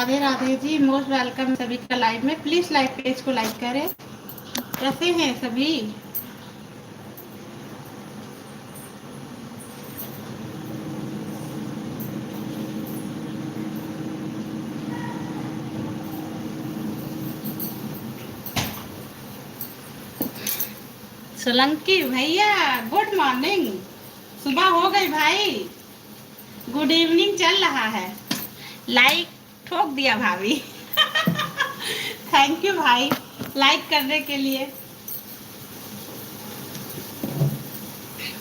Radhe Radhe ji, most welcome सभी का live में। प्लीज लाइव पेज को लाइक करें। कैसे हैं सभी? सोलंकी भैया गुड मॉर्निंग। सुबह हो गई भाई, गुड इवनिंग चल रहा है। लाइक ठोक दिया भाभी। थैंक यू भाई लाइक करने के लिए।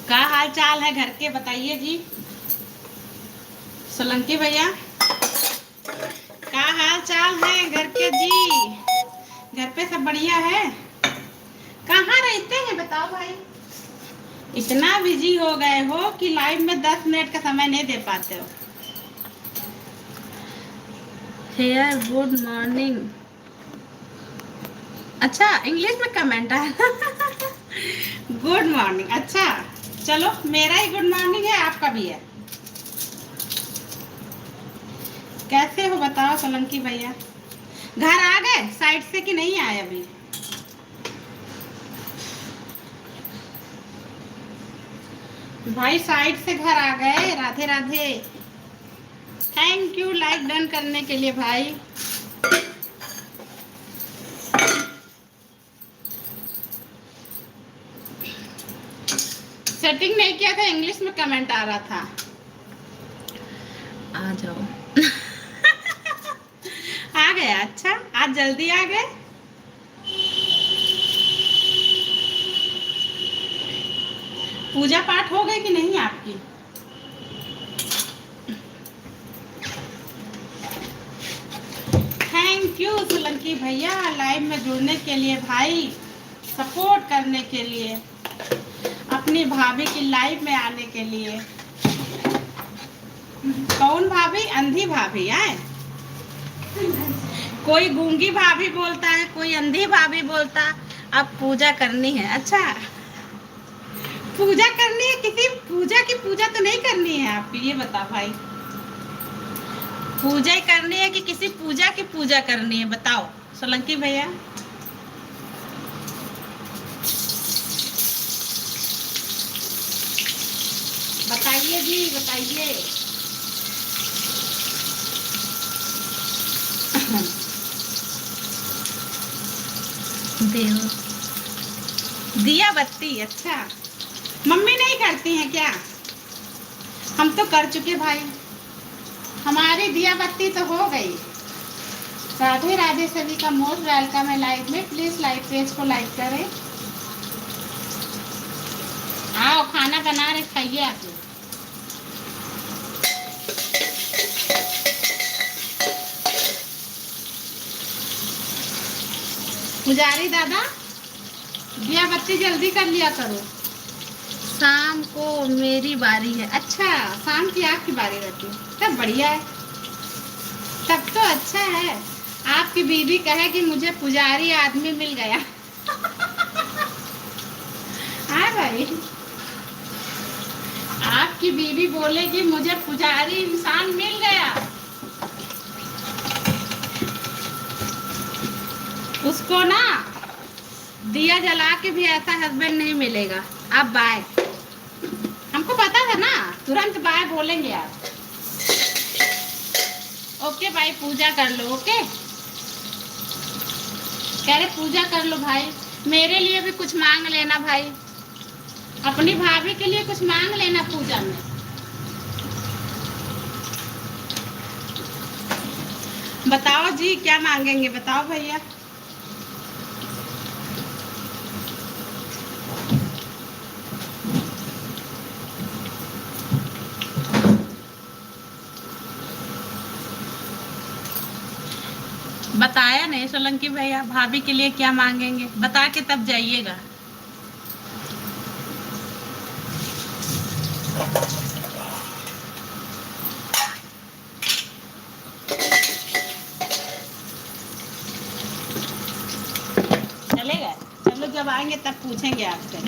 क्या हाल चाल है घर के, बताइए जी। सोलंकी भैया क्या हाल चाल है घर के जी? घर पे सब बढ़िया है? कहाँ रहते हैं बताओ भाई? इतना बिजी हो गए हो कि लाइव में 10 मिनट का समय नहीं दे पाते हो। हेयर गुड मॉर्निंग। अच्छा इंग्लिश में कमेंट है। Good morning. अच्छा चलो, मेरा ही गुड मॉर्निंग है, आपका भी है। कैसे हो बताओ सोलंकी भैया? घर आ गए साइड से कि नहीं आए अभी? भाई साइड से घर आ गए। Radhe Radhe. Thank you like done करने के लिए भाई। सेटिंग नहीं किया था, इंग्लिश में कमेंट आ रहा था। आ जाओ। आ गया? अच्छा आज जल्दी आ गए। पूजा पाठ हो गई कि नहीं आपकी? थैंक यू सोलंकी भैया लाइव में जुड़ने के लिए भाई, सपोर्ट करने के लिए, अपनी भाभी की लाइव में आने के लिए। कौन भाभी? अंधी भाभी आए? कोई गूंगी भाभी बोलता है, कोई अंधी भाभी बोलता। अब पूजा करनी है? अच्छा पूजा करनी है, किसी पूजा की पूजा तो नहीं करनी है आपकी, ये बता भाई। पूजा ही करनी है कि किसी पूजा की पूजा करनी है, बताओ सोलंकी भैया। बताइए जी बताइए। देव दिया बत्ती। अच्छा मम्मी नहीं करती हैं क्या? हम तो कर चुके भाई, हमारी दिया बत्ती तो हो गई। राधे राधे सभी का मोस्ट वेलकम है लाइव में। प्लीज लाइव पेज को लाइक करें। आओ खाना बना रहे, खाइए आप लोग। पुजारी दादा दिया बत्ती जल्दी कर लिया करो, शाम को मेरी बारी है। अच्छा शाम की आपकी बारी रहती है, तब बढ़िया है, तब तो अच्छा है। आपकी बीवी कहे कि मुझे पुजारी आदमी मिल गया। हाँ भाई, आपकी बीवी बोले कि मुझे पुजारी इंसान मिल गया, उसको ना दिया जला के भी ऐसा हस्बैंड नहीं मिलेगा। अब बाय, हमको पता था ना, तुरंत बाय बोलेंगे आप। ओके भाई पूजा कर लो। ओके कह रहे पूजा कर लो भाई, मेरे लिए भी कुछ मांग लेना भाई, अपनी भाभी के लिए कुछ मांग लेना पूजा में। बताओ जी क्या मांगेंगे, बताओ भैया। बताया नहीं सोलंकी भैया, भाभी के लिए क्या मांगेंगे बता के तब जाइएगा। चलेगा? चलो जब आएंगे तब पूछेंगे आपसे।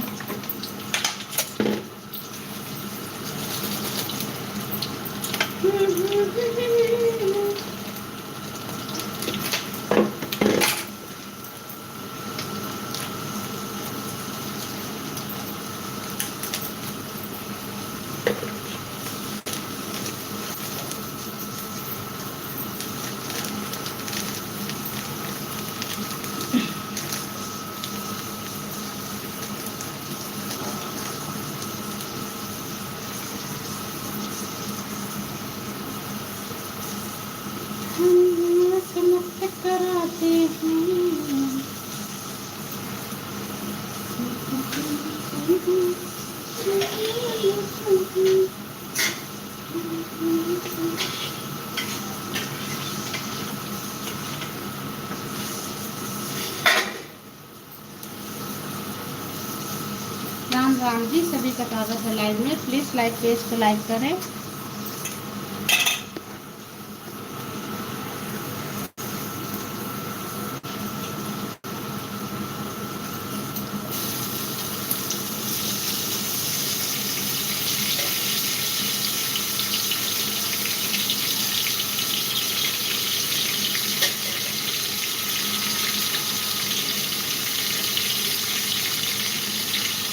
राम जी, सभी का स्वागत है लाइव में। प्लीज लाइक पेज को लाइक करें।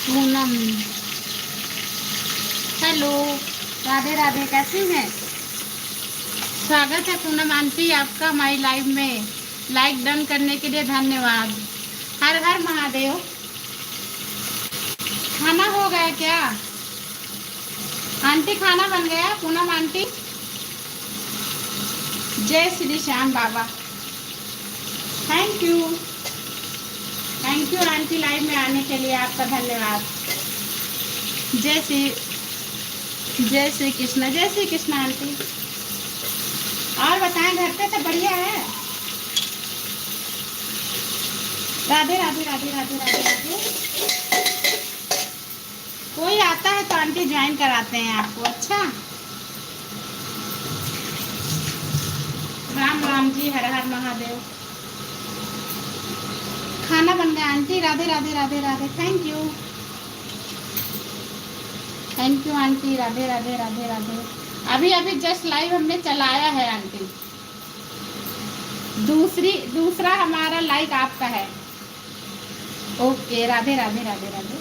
पूनम, हेलो, राधे राधे, कैसी हैं? स्वागत है पूनम आंटी आपका माई लाइव में। लाइक डन करने के लिए धन्यवाद। हर हर महादेव। खाना हो गया क्या आंटी? खाना बन गया पूनम आंटी? जय श्री श्याम बाबा। थैंक यू आंटी, लाइव में आने के लिए आपका धन्यवाद। जय श्री कृष्ण, जय श्री कृष्ण आंटी। और बताएं, घर पे सब बढ़िया है? राधे राधे राधे राधे राधे राधे। कोई आता है तो आंटी ज्वाइन कराते हैं आपको। अच्छा, राम राम जी, हर हर महादेव। खाना बन गया aunty? Radhe Radhe Radhe Radhe. Thank you aunty, Radhe Radhe Radhe Radhe. अभी अभी जस्ट लाइव हमने चलाया है आंटी। दूसरा हमारा लाइक आपका है। ओके, राधे राधे राधे राधे।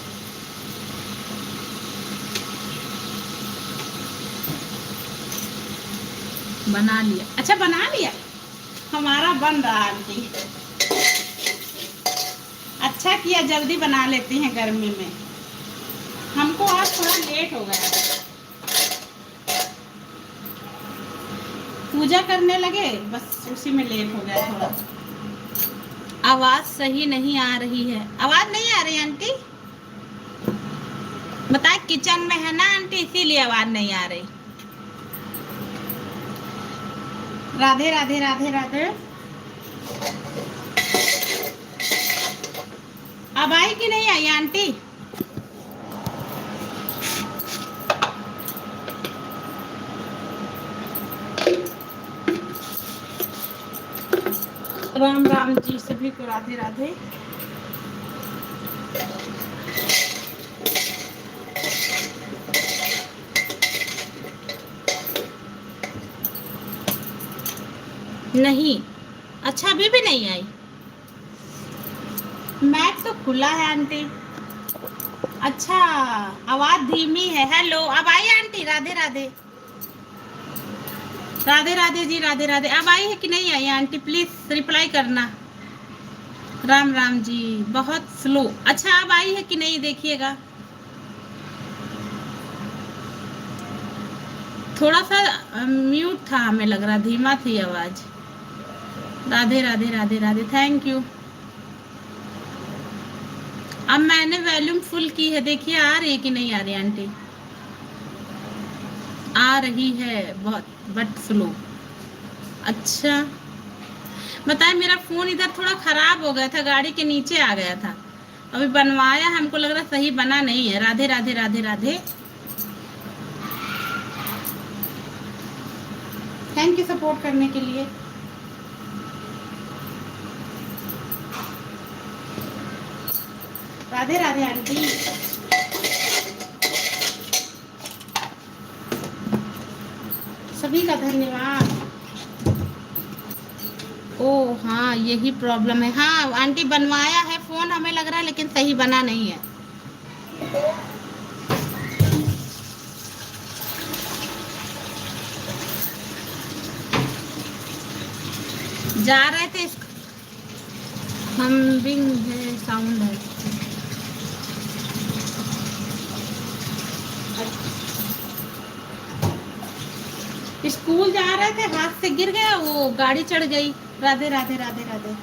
बना लिया? अच्छा, बना लिया। हमारा बन रहा आंटी। अच्छा किया, जल्दी बना लेती हैं गर्मी में। हमको आज थोड़ा लेट हो गया, पूजा करने लगे, बस उसी में लेट हो गया थोड़ा। आवाज सही नहीं आ रही है। आवाज नहीं आ रही आंटी? बताए, किचन में है ना आंटी, इसीलिए आवाज नहीं आ रही। राधे राधे राधे राधे। अब आई कि नहीं आई आंटी? राम राम जी, सभी को राधे राधे। नहीं, अच्छा अभी भी नहीं आई। मैक तो खुला है आंटी। अच्छा, आवाज धीमी है। हेलो, अब आई आंटी? राधे राधे राधे राधे जी, राधे राधे। अब आई है कि नहीं आई आंटी? प्लीज रिप्लाई करना। राम राम जी, बहुत स्लो। अच्छा, अब आई है कि नहीं देखिएगा। थोड़ा सा म्यूट था, हमें लग रहा धीमा थी आवाज। राधे राधे राधे राधे। Thank you. अब मैंने वॉल्यूम फुल की है, देखिए आ रही है कि नहीं आ रही आंटी? आ रही है बहुत, बट स्लो। अच्छा, बताए, मेरा फोन इधर थोड़ा खराब हो गया था, गाड़ी के नीचे आ गया था। अभी बनवाया, हमको लग रहा सही बना नहीं है। Radhe Radhe Radhe Radhe. Thank you support करने के लिए। राधे राधे आंटी। सभी का धन्यवाद। ओ हाँ, यही प्रॉब्लम है। हाँ आंटी, बनवाया है फोन, हमें लग रहा है, लेकिन सही बना नहीं है। जा रहे थे, हम्बिंग है, साउंड है। स्कूल जा रहे थे, हाथ से गिर गया, वो गाड़ी चढ़ गई। राधे राधे राधे राधे।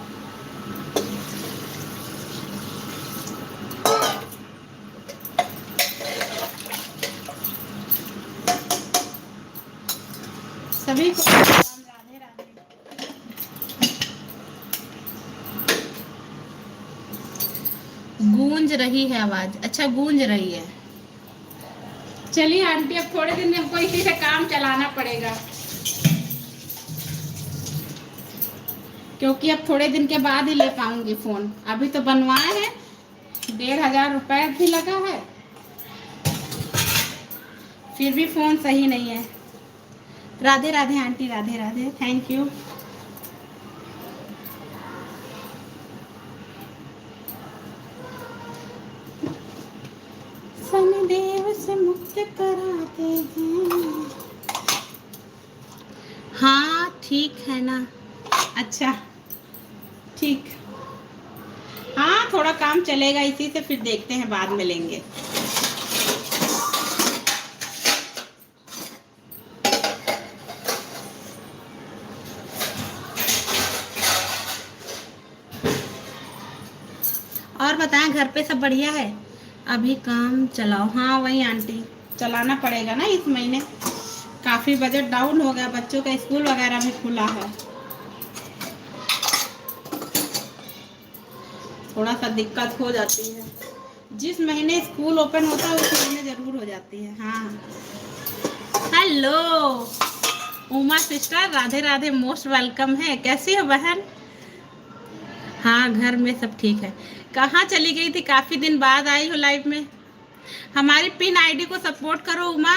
सभी को राधे राधे। गूंज रही है आवाज, अच्छा गूंज रही है। चलिए आंटी, अब थोड़े दिन में हमको इसी से काम चलाना पड़ेगा, क्योंकि अब थोड़े दिन के बाद ही ले पाऊंगी फोन। अभी तो बनवाए हैं, 1500 रुपए भी लगा है, फिर भी फोन सही नहीं है। Radhe Radhe aunty, Radhe Radhe, thank you. Shanidev से मुक्त कराते हैं। हाँ ठीक है ना, अच्छा ठीक। हाँ थोड़ा काम चलेगा इसी से, फिर देखते हैं बाद में लेंगे। और बताएं, घर पे सब बढ़िया है? अभी काम चलाओ, हाँ वही आंटी, चलाना पड़ेगा ना। इस महीने काफ़ी बजट डाउन हो गया, बच्चों का स्कूल वगैरह भी खुला है, थोड़ा सा दिक्कत हो जाती है। जिस महीने स्कूल ओपन होता है उस महीने ज़रूर हो जाती है। हाँ hello Uma sister, Radhe Radhe, most welcome है। कैसी हो बहन? हाँ घर में सब ठीक है। कहाँ चली गई थी? काफ़ी दिन बाद आई हो लाइव में। हमारी पिन आईडी को सपोर्ट करो उमा,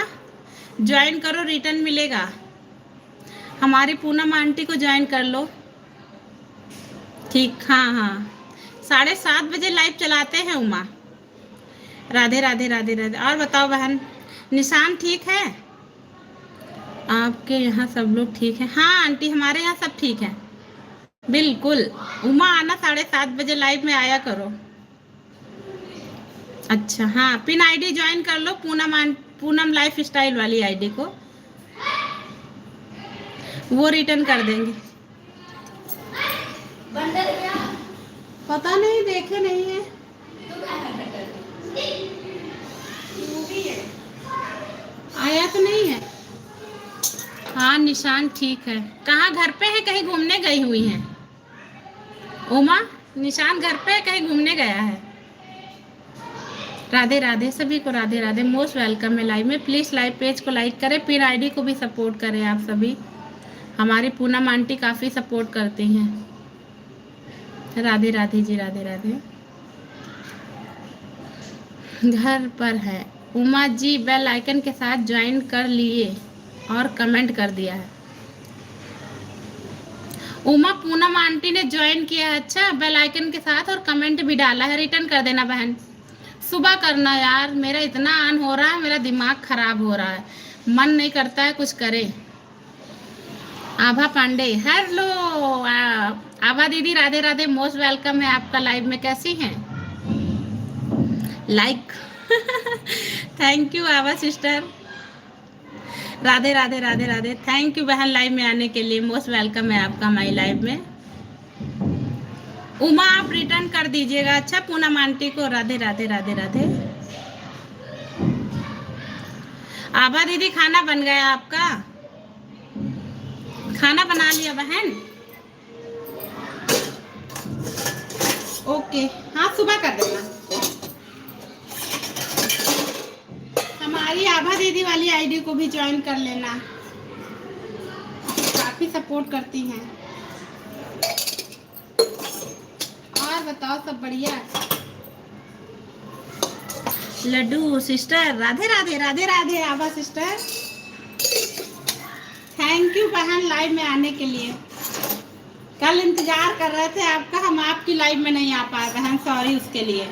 ज्वाइन करो, रिटर्न मिलेगा। हमारी पूनम आंटी को ज्वाइन कर लो। ठीक, हाँ हाँ 7:30 बजे लाइव चलाते हैं उमा। राधे राधे राधे राधे। और बताओ बहन, निशान ठीक है? आपके यहाँ सब लोग ठीक हैं? हाँ आंटी हमारे यहाँ सब ठीक है बिल्कुल। उमा आना 7:30 बजे लाइव में आया करो। अच्छा हाँ, पिन आईडी ज्वाइन कर लो, पूनम लाइफ स्टाइल वाली आईडी को, वो रिटर्न कर देंगे। बंदर क्या? पता नहीं, देखे नहीं है। आया तो नहीं है। हाँ निशान ठीक है। कहाँ घर पे है, कहीं घूमने गई हुई हैं? उमा निशान घर पे है, कहीं घूमने गया है? राधे राधे सभी को, राधे राधे, मोस्ट वेलकम है लाइव में। प्लीज़ लाइव पेज को लाइक करें, पिन आईडी को भी सपोर्ट करें आप सभी। हमारी पूनम आंटी काफ़ी सपोर्ट करती हैं। राधे राधे जी, राधे राधे। घर पर है उमा जी, बेल आइकन के साथ ज्वाइन कर लिए और कमेंट कर दिया है। उमा पूनम आंटी ने ज्वाइन किया है, अच्छा बेल आइकन के साथ, और कमेंट भी डाला है। रिटर्न कर देना बहन, सुबह करना यार, मेरा इतना ऑन हो रहा है, मेरा दिमाग खराब हो रहा है, मन नहीं करता है कुछ करे। आभा पांडे, हेलो आभा दीदी, राधे राधे, मोस्ट वेलकम है आपका लाइव में। कैसी हैं? Like thank you Abha sister, Radhe Radhe Radhe Radhe, thank you बहन लाइव में आने के लिए, मोस्ट वेलकम है आपका हमारी लाइव में। उमा आप रिटर्न कर दीजिएगा, अच्छा पूनम आंटी को। राधे राधे राधे राधे। आभा दीदी खाना बन गया आपका? खाना बना लिया बहन? ओके हाँ सुबह कर देना। हमारी आभा दीदी वाली आईडी को भी ज्वाइन कर लेना, काफी सपोर्ट करती हैं। और बताओ सब बढ़िया? Laddu sister, Radhe Radhe Radhe Radhe. Abha sister thank you बहन लाइव में आने के लिए। कल इंतजार कर रहे थे आपका, हम आपकी लाइव में नहीं आ पाए बहन, सॉरी उसके लिए।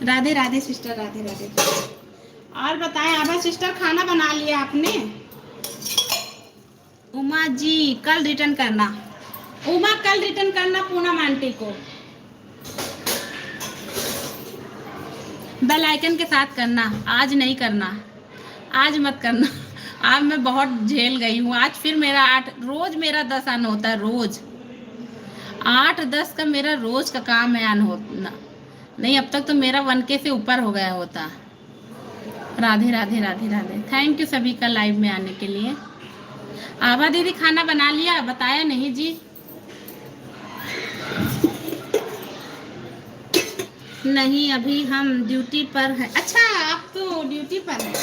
राधे राधे सिस्टर, राधे राधे। और बताएं आभा सिस्टर, खाना बना लिया आपने? उमा जी कल रिटर्न करना, उमा कल रिटर्न करना पूनम आंटी को, बेल आइकन के साथ करना, आज नहीं करना, आज मत करना। आज मैं बहुत झेल गई हूँ, आज फिर मेरा 8, रोज मेरा 10 आन होता है, रोज 8-10 का मेरा रोज का काम है आन होना। नहीं अब तक तो मेरा 1K से ऊपर हो गया होता। राधे राधे राधे राधे, थैंक यू सभी का लाइव में आने के लिए। आभा दीदी खाना बना लिया? बताया नहीं जी। नहीं, अभी हम ड्यूटी पर हैं। अच्छा, आप तो ड्यूटी पर हैं।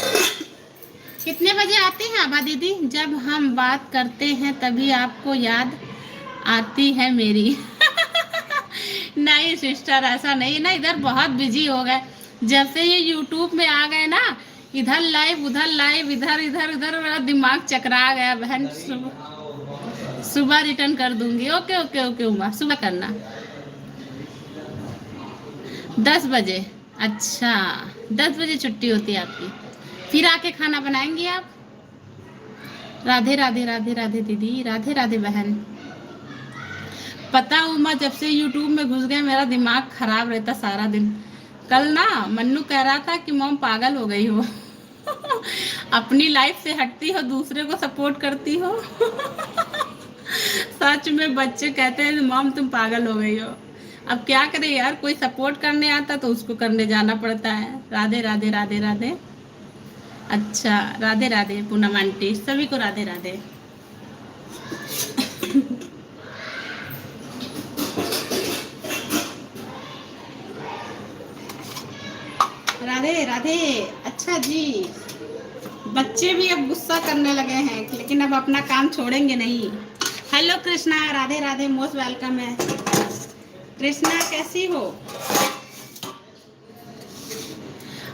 कितने बजे आती हैं आभा दीदी? जब हम बात करते हैं तभी आपको याद आती है मेरी। नहीं सिस्टर, ऐसा नहीं ना, इधर बहुत बिजी हो गए। जब से ये यूट्यूब में आ गए ना, इधर लाइव उधर लाइव, इधर इधर उधर, मेरा दिमाग चकरा गया बहन। सुबह रिटर्न कर दूंगी। ओके ओके ओके उमा, सुबह करना 10 बजे। अच्छा, 10 बजे छुट्टी होती है आपकी, फिर आके खाना बनाएंगी आप? राधे राधे राधे राधे दीदी, राधे राधे बहन। पता उमा, जब से यूट्यूब में घुस गए मेरा दिमाग खराब रहता सारा दिन। कल ना मन्नू कह रहा था कि मॉम पागल हो गई हो। अपनी लाइफ से हटती हो, दूसरे को सपोर्ट करती हो। सच में बच्चे कहते हैं मॉम तुम पागल हो गई हो। अब क्या करें यार, कोई सपोर्ट करने आता तो उसको करने जाना पड़ता है। राधे राधे राधे राधे। अच्छा, राधे राधे पूनम आंटी, सभी को राधे राधे। राधे राधे। अच्छा जी, बच्चे भी अब गुस्सा करने लगे हैं, लेकिन अब अपना काम छोड़ेंगे नहीं। Hello Krishna, Radhe Radhe, most welcome है। कृष्णा कैसी हो?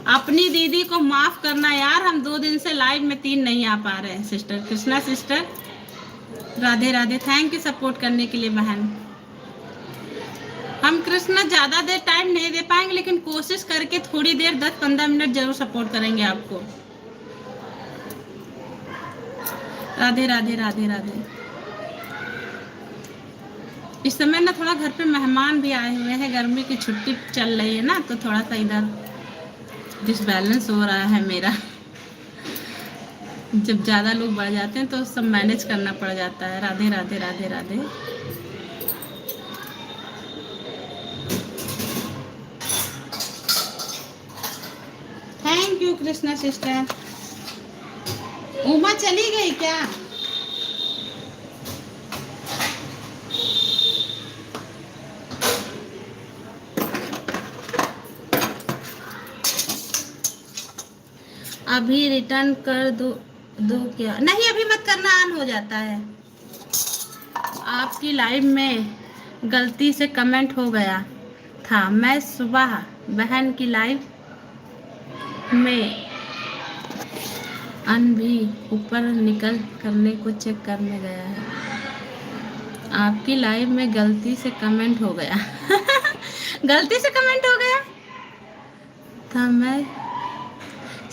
अपनी दीदी को माफ करना यार, हम 2 दिन से लाइव में 3 नहीं आ पा रहे हैं। Sister Krishna sister, Radhe Radhe, thank you support करने के लिए बहन। हम कृष्णा ज्यादा देर टाइम नहीं दे पाएंगे, लेकिन कोशिश करके थोड़ी देर 10-15 मिनट जरूर सपोर्ट करेंगे आपको। राधे राधे राधे राधे। इस समय ना थोड़ा घर पे मेहमान भी आए हुए हैं, गर्मी की छुट्टी चल रही है ना, तो थोड़ा सा इधर डिसबैलेंस हो रहा है मेरा। जब ज्यादा लोग बढ़ जाते हैं तो सब मैनेज करना पड़ जाता है। Radhe Radhe Radhe Radhe. Thank you Krishna sister. Uma चली गई क्या? अभी रिटर्न कर दो क्या? नहीं अभी मत करना, ऑन हो जाता है। आपकी लाइव में गलती से कमेंट हो गया था। मैं सुबह बहन की लाइव में अन भी ऊपर निकल करने को चेक करने गया है। आपकी लाइव में गलती से कमेंट हो गया। गलती से कमेंट हो गया था। मैं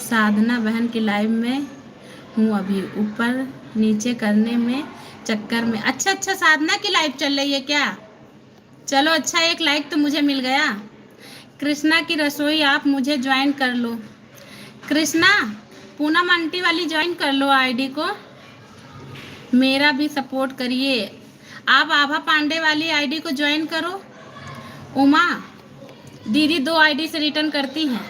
साधना बहन की लाइव में हूँ, अभी ऊपर नीचे करने में चक्कर में। अच्छा अच्छा, साधना की लाइव चल रही है क्या? चलो अच्छा, एक लाइक तो मुझे मिल गया। कृष्णा की रसोई आप मुझे ज्वाइन कर लो। कृष्णा, पूनम आंटी वाली ज्वाइन कर लो आईडी को, मेरा भी सपोर्ट करिए। आप आभा पांडे वाली आईडी को ज्वाइन करो। उमा दीदी 2 आईडी से रिटर्न करती हैं,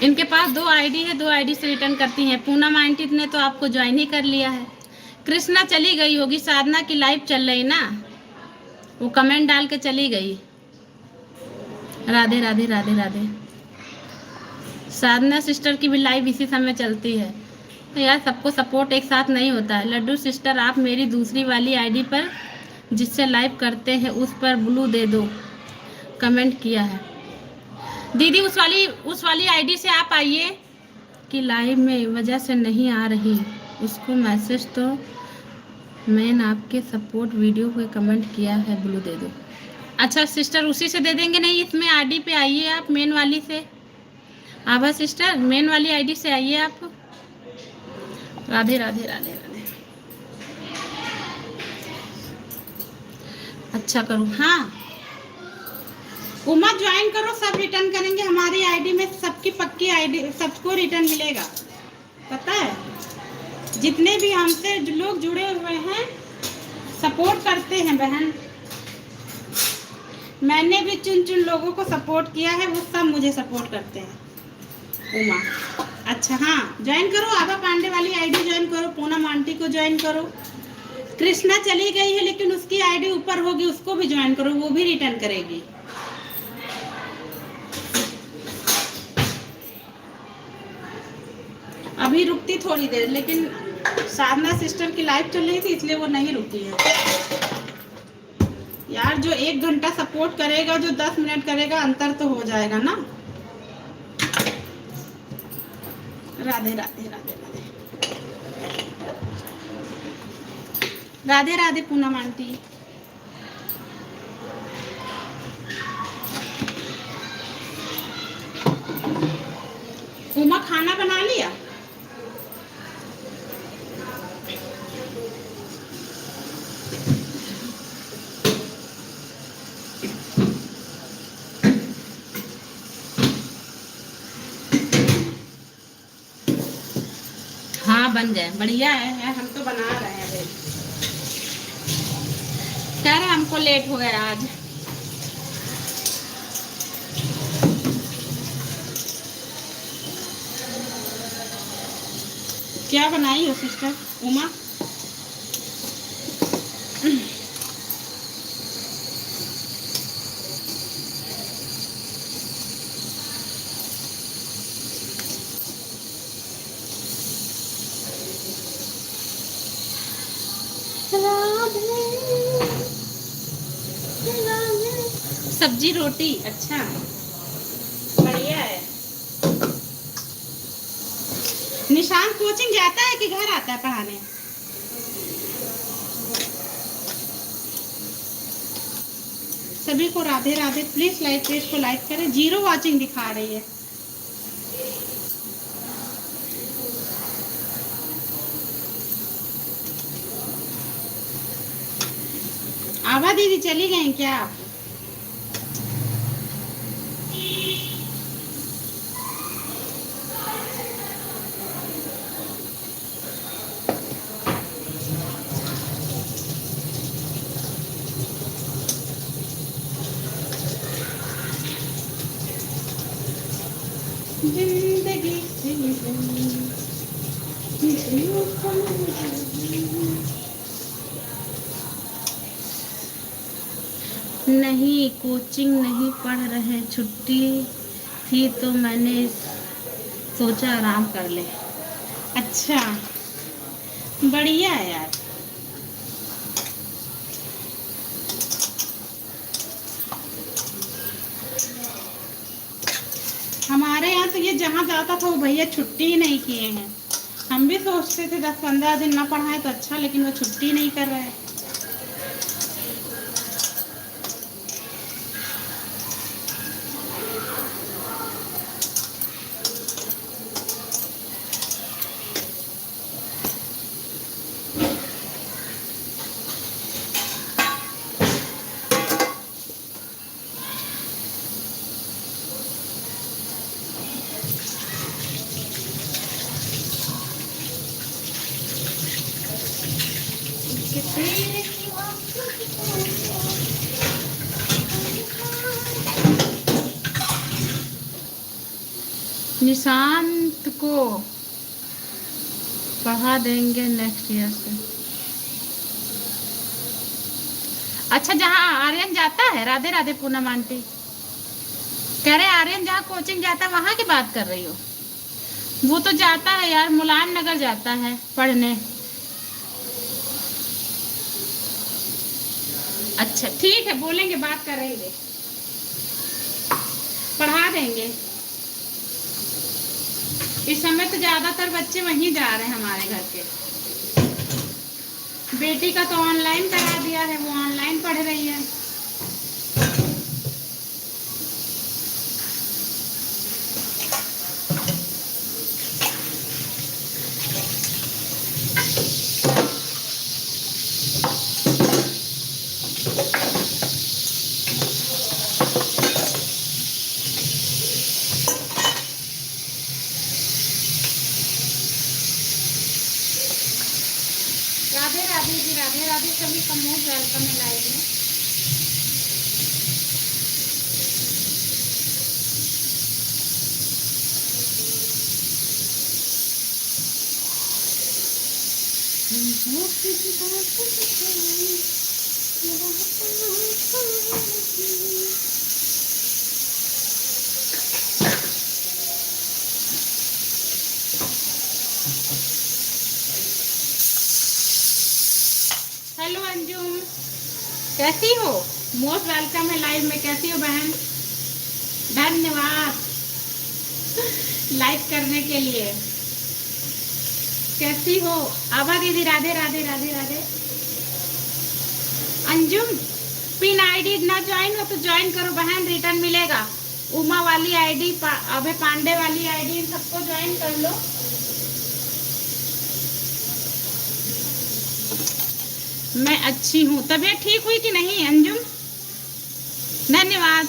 इनके पास 2 आईडी है, 2 आईडी से रिटर्न करती हैं। पूनम आंटी ने तो आपको ज्वाइन ही कर लिया है। कृष्णा चली गई होगी, साधना की लाइव चल रही ना, वो कमेंट डाल के चली गई। राधे राधे राधे राधे। साधना सिस्टर की भी लाइव इसी समय चलती है। तो यार सबको सपोर्ट एक साथ नहीं होता है। लड्डू सिस्टर, आप मेरी दूसरी वाली आईडी पर जिससे लाइव करते हैं उस पर ब्लू दे दो, कमेंट किया है। दीदी उस वाली आईडी से आप आइए कि लाइव में वजह से नहीं आ रही, उसको मैसेज तो मैंने आपके सपोर्ट वीडियो पे कमेंट किया है, ब्लू दे दो। अच्छा सिस्टर, उसी से दे देंगे। नहीं, इसमें आईडी पे आइए आप, मेन वाली से। आभा सिस्टर, मेन वाली आईडी से आइए आप। राधे राधे राधे राधे। अच्छा करो। हाँ उमा ज्वाइन करो, सब रिटर्न करेंगे। हमारी आईडी में सबकी पक्की आईडी, सबको रिटर्न मिलेगा। पता है, जितने भी हमसे लोग जुड़े हुए हैं सपोर्ट करते हैं बहन। मैंने भी चुन लोगों को सपोर्ट किया है, वो सब मुझे सपोर्ट करते हैं। उमा अच्छा हाँ, ज्वाइन करो। आभा पांडे वाली आईडी ज्वाइन करो, पूनम आंटी को ज्वाइन करो। कृष्णा चली गई है लेकिन उसकी आईडी ऊपर होगी, उसको भी ज्वाइन करो, वो भी रिटर्न करेगी। अभी रुकती थोड़ी देर, लेकिन साधना सिस्टर की लाइव चल रही थी इसलिए वो नहीं रुकी है। यार जो 1 घंटा सपोर्ट करेगा, जो 10 मिनट करेगा, अंतर तो हो जाएगा ना। राधे राधे राधे राधे राधे राधे पूनम आंटी। उमा खाना बना लिया? हाँ बन जाए, बढ़िया है। हम तो बना रहे हैं अभी। कह रहे हमको लेट हो गया आज। क्या बनाई हो सिस्टर उमा? सब्जी रोटी, अच्छा बढ़िया है। निशांत कोचिंग जाता है कि घर आता है पढ़ाने? सभी को Radhe Radhe. Please like page को लाइक करें। 0 वॉचिंग दिखा रही है। आभा दीदी चली गई क्या आप? जिंदगी से नहीं, कोचिंग नहीं पढ़ रहे, छुट्टी थी तो मैंने सोचा आराम कर ले। अच्छा बढ़िया है यार। हमारे यहाँ तो ये जहाँ जाता था वो भैया छुट्टी ही नहीं किए हैं। हम भी सोचते थे 10-15 दिन ना पढ़ाए तो अच्छा, लेकिन वो छुट्टी नहीं कर रहे। निशांत को पढ़ा देंगे नेक्स्ट ईयर से। अच्छा जहाँ आर्यन जाता है, राधे राधे पूनम आंटी कह रहे आर्यन जहाँ कोचिंग जाता है वहां की बात कर रही हो? वो तो जाता है यार, मुलायम नगर जाता है पढ़ने। अच्छा ठीक है, बोलेंगे, बात करेंगे, पढ़ा देंगे। इस समय तो ज्यादातर बच्चे वहीं जा रहे हैं हमारे घर के। बेटी का तो ऑनलाइन करा दिया है, वो ऑनलाइन पढ़ रही है। राधे राधे जी, राधे राधे सभी का मोस्ट वेलकम है लाइव में। अंजुम, कैसी हो? मोस्ट वेलकम है लाइव में। कैसी हो बहन? धन्यवाद लाइक करने के लिए। कैसी हो आभा दीदी? राधे राधे राधे राधे। अंजुम, पिन आईडी ना ज्वाइन हो तो ज्वाइन करो बहन, रिटर्न मिलेगा। उमा वाली आईडी, अभय पांडे वाली आईडी, सबको ज्वाइन कर लो। मैं अच्छी हूँ। तबीयत ठीक हुई कि नहीं अंजुम? धन्यवाद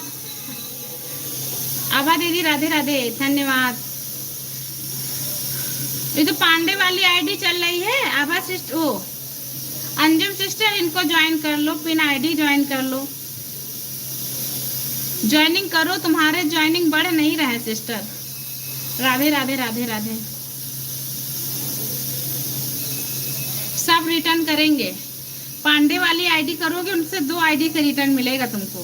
आभा दीदी, राधे राधे, धन्यवाद। ये तो पांडे वाली आईडी चल रही है। आभा सिस्टर, ओ अंजुम सिस्टर, इनको ज्वाइन कर लो, पिन आईडी ज्वाइन कर लो। ज्वाइनिंग करो, तुम्हारे ज्वाइनिंग बढ़ नहीं रहे सिस्टर। राधे राधे राधे राधे। सब रिटर्न करेंगे। पांडे वाली आईडी करोगे, उनसे 2 आईडी का रिटर्न मिलेगा तुमको।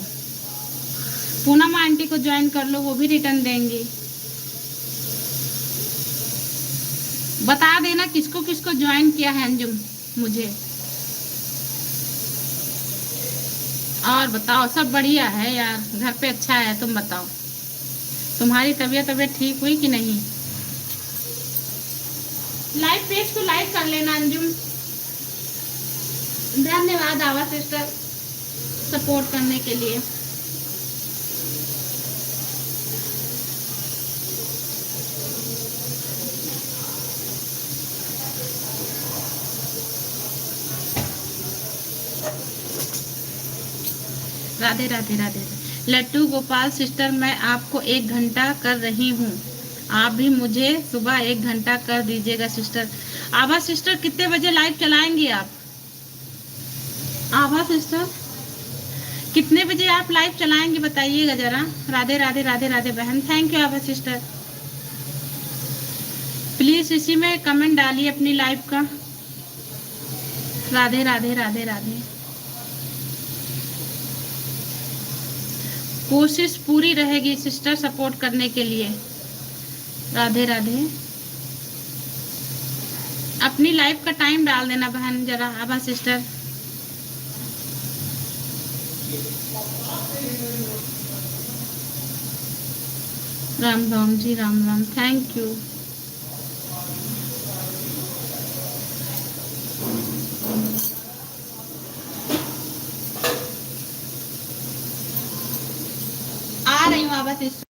पूनम आंटी को ज्वाइन कर लो, वो भी रिटर्न देंगी। बता देना किसको किसको ज्वाइन किया है अंजुम मुझे। और बताओ, सब बढ़िया है यार, घर पे अच्छा है। तुम बताओ, तुम्हारी तबीयत ठीक हुई कि नहीं? लाइव पेज को लाइक कर लेना अंजुम। धन्यवाद आवा सिस्टर सपोर्ट करने के लिए। राधे राधे राधे। लट्टू गोपाल सिस्टर, मैं आपको 1 घंटा कर रही हूँ, आप भी मुझे सुबह 1 घंटा कर दीजिएगा सिस्टर। आभा सिस्टर, कितने बजे लाइव चलाएंगी आप? आभा सिस्टर, कितने बजे आप लाइव चलाएंगे बताइएगा जरा। राधे राधे राधे राधे बहन, thank you Abha sister. Please इसी में कमेंट डालिए अपनी लाइव का। राधे राधे राधे राधे। कोशिश पूरी रहेगी सिस्टर सपोर्ट करने के लिए। राधे राधे। अपनी लाइफ का टाइम डाल देना बहन जरा Abha sister. Ram Ram ji, Ram Ram, thank you. आ रही हूँ Abha sister.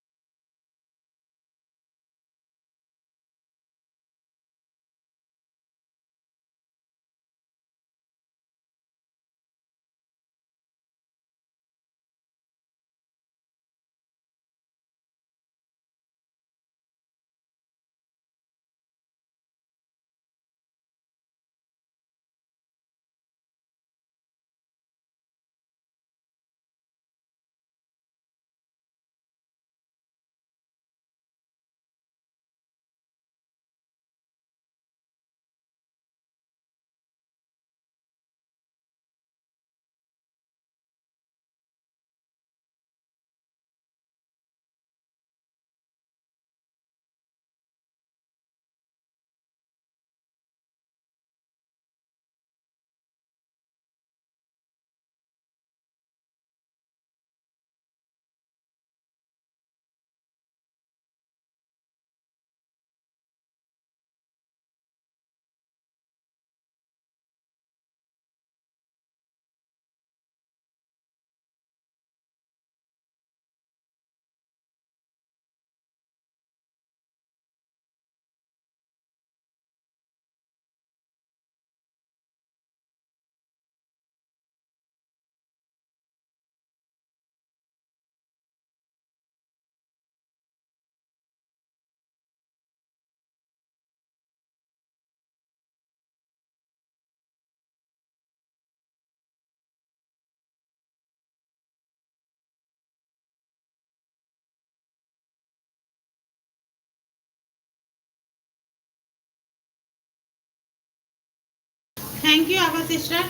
Thank you Abha sister.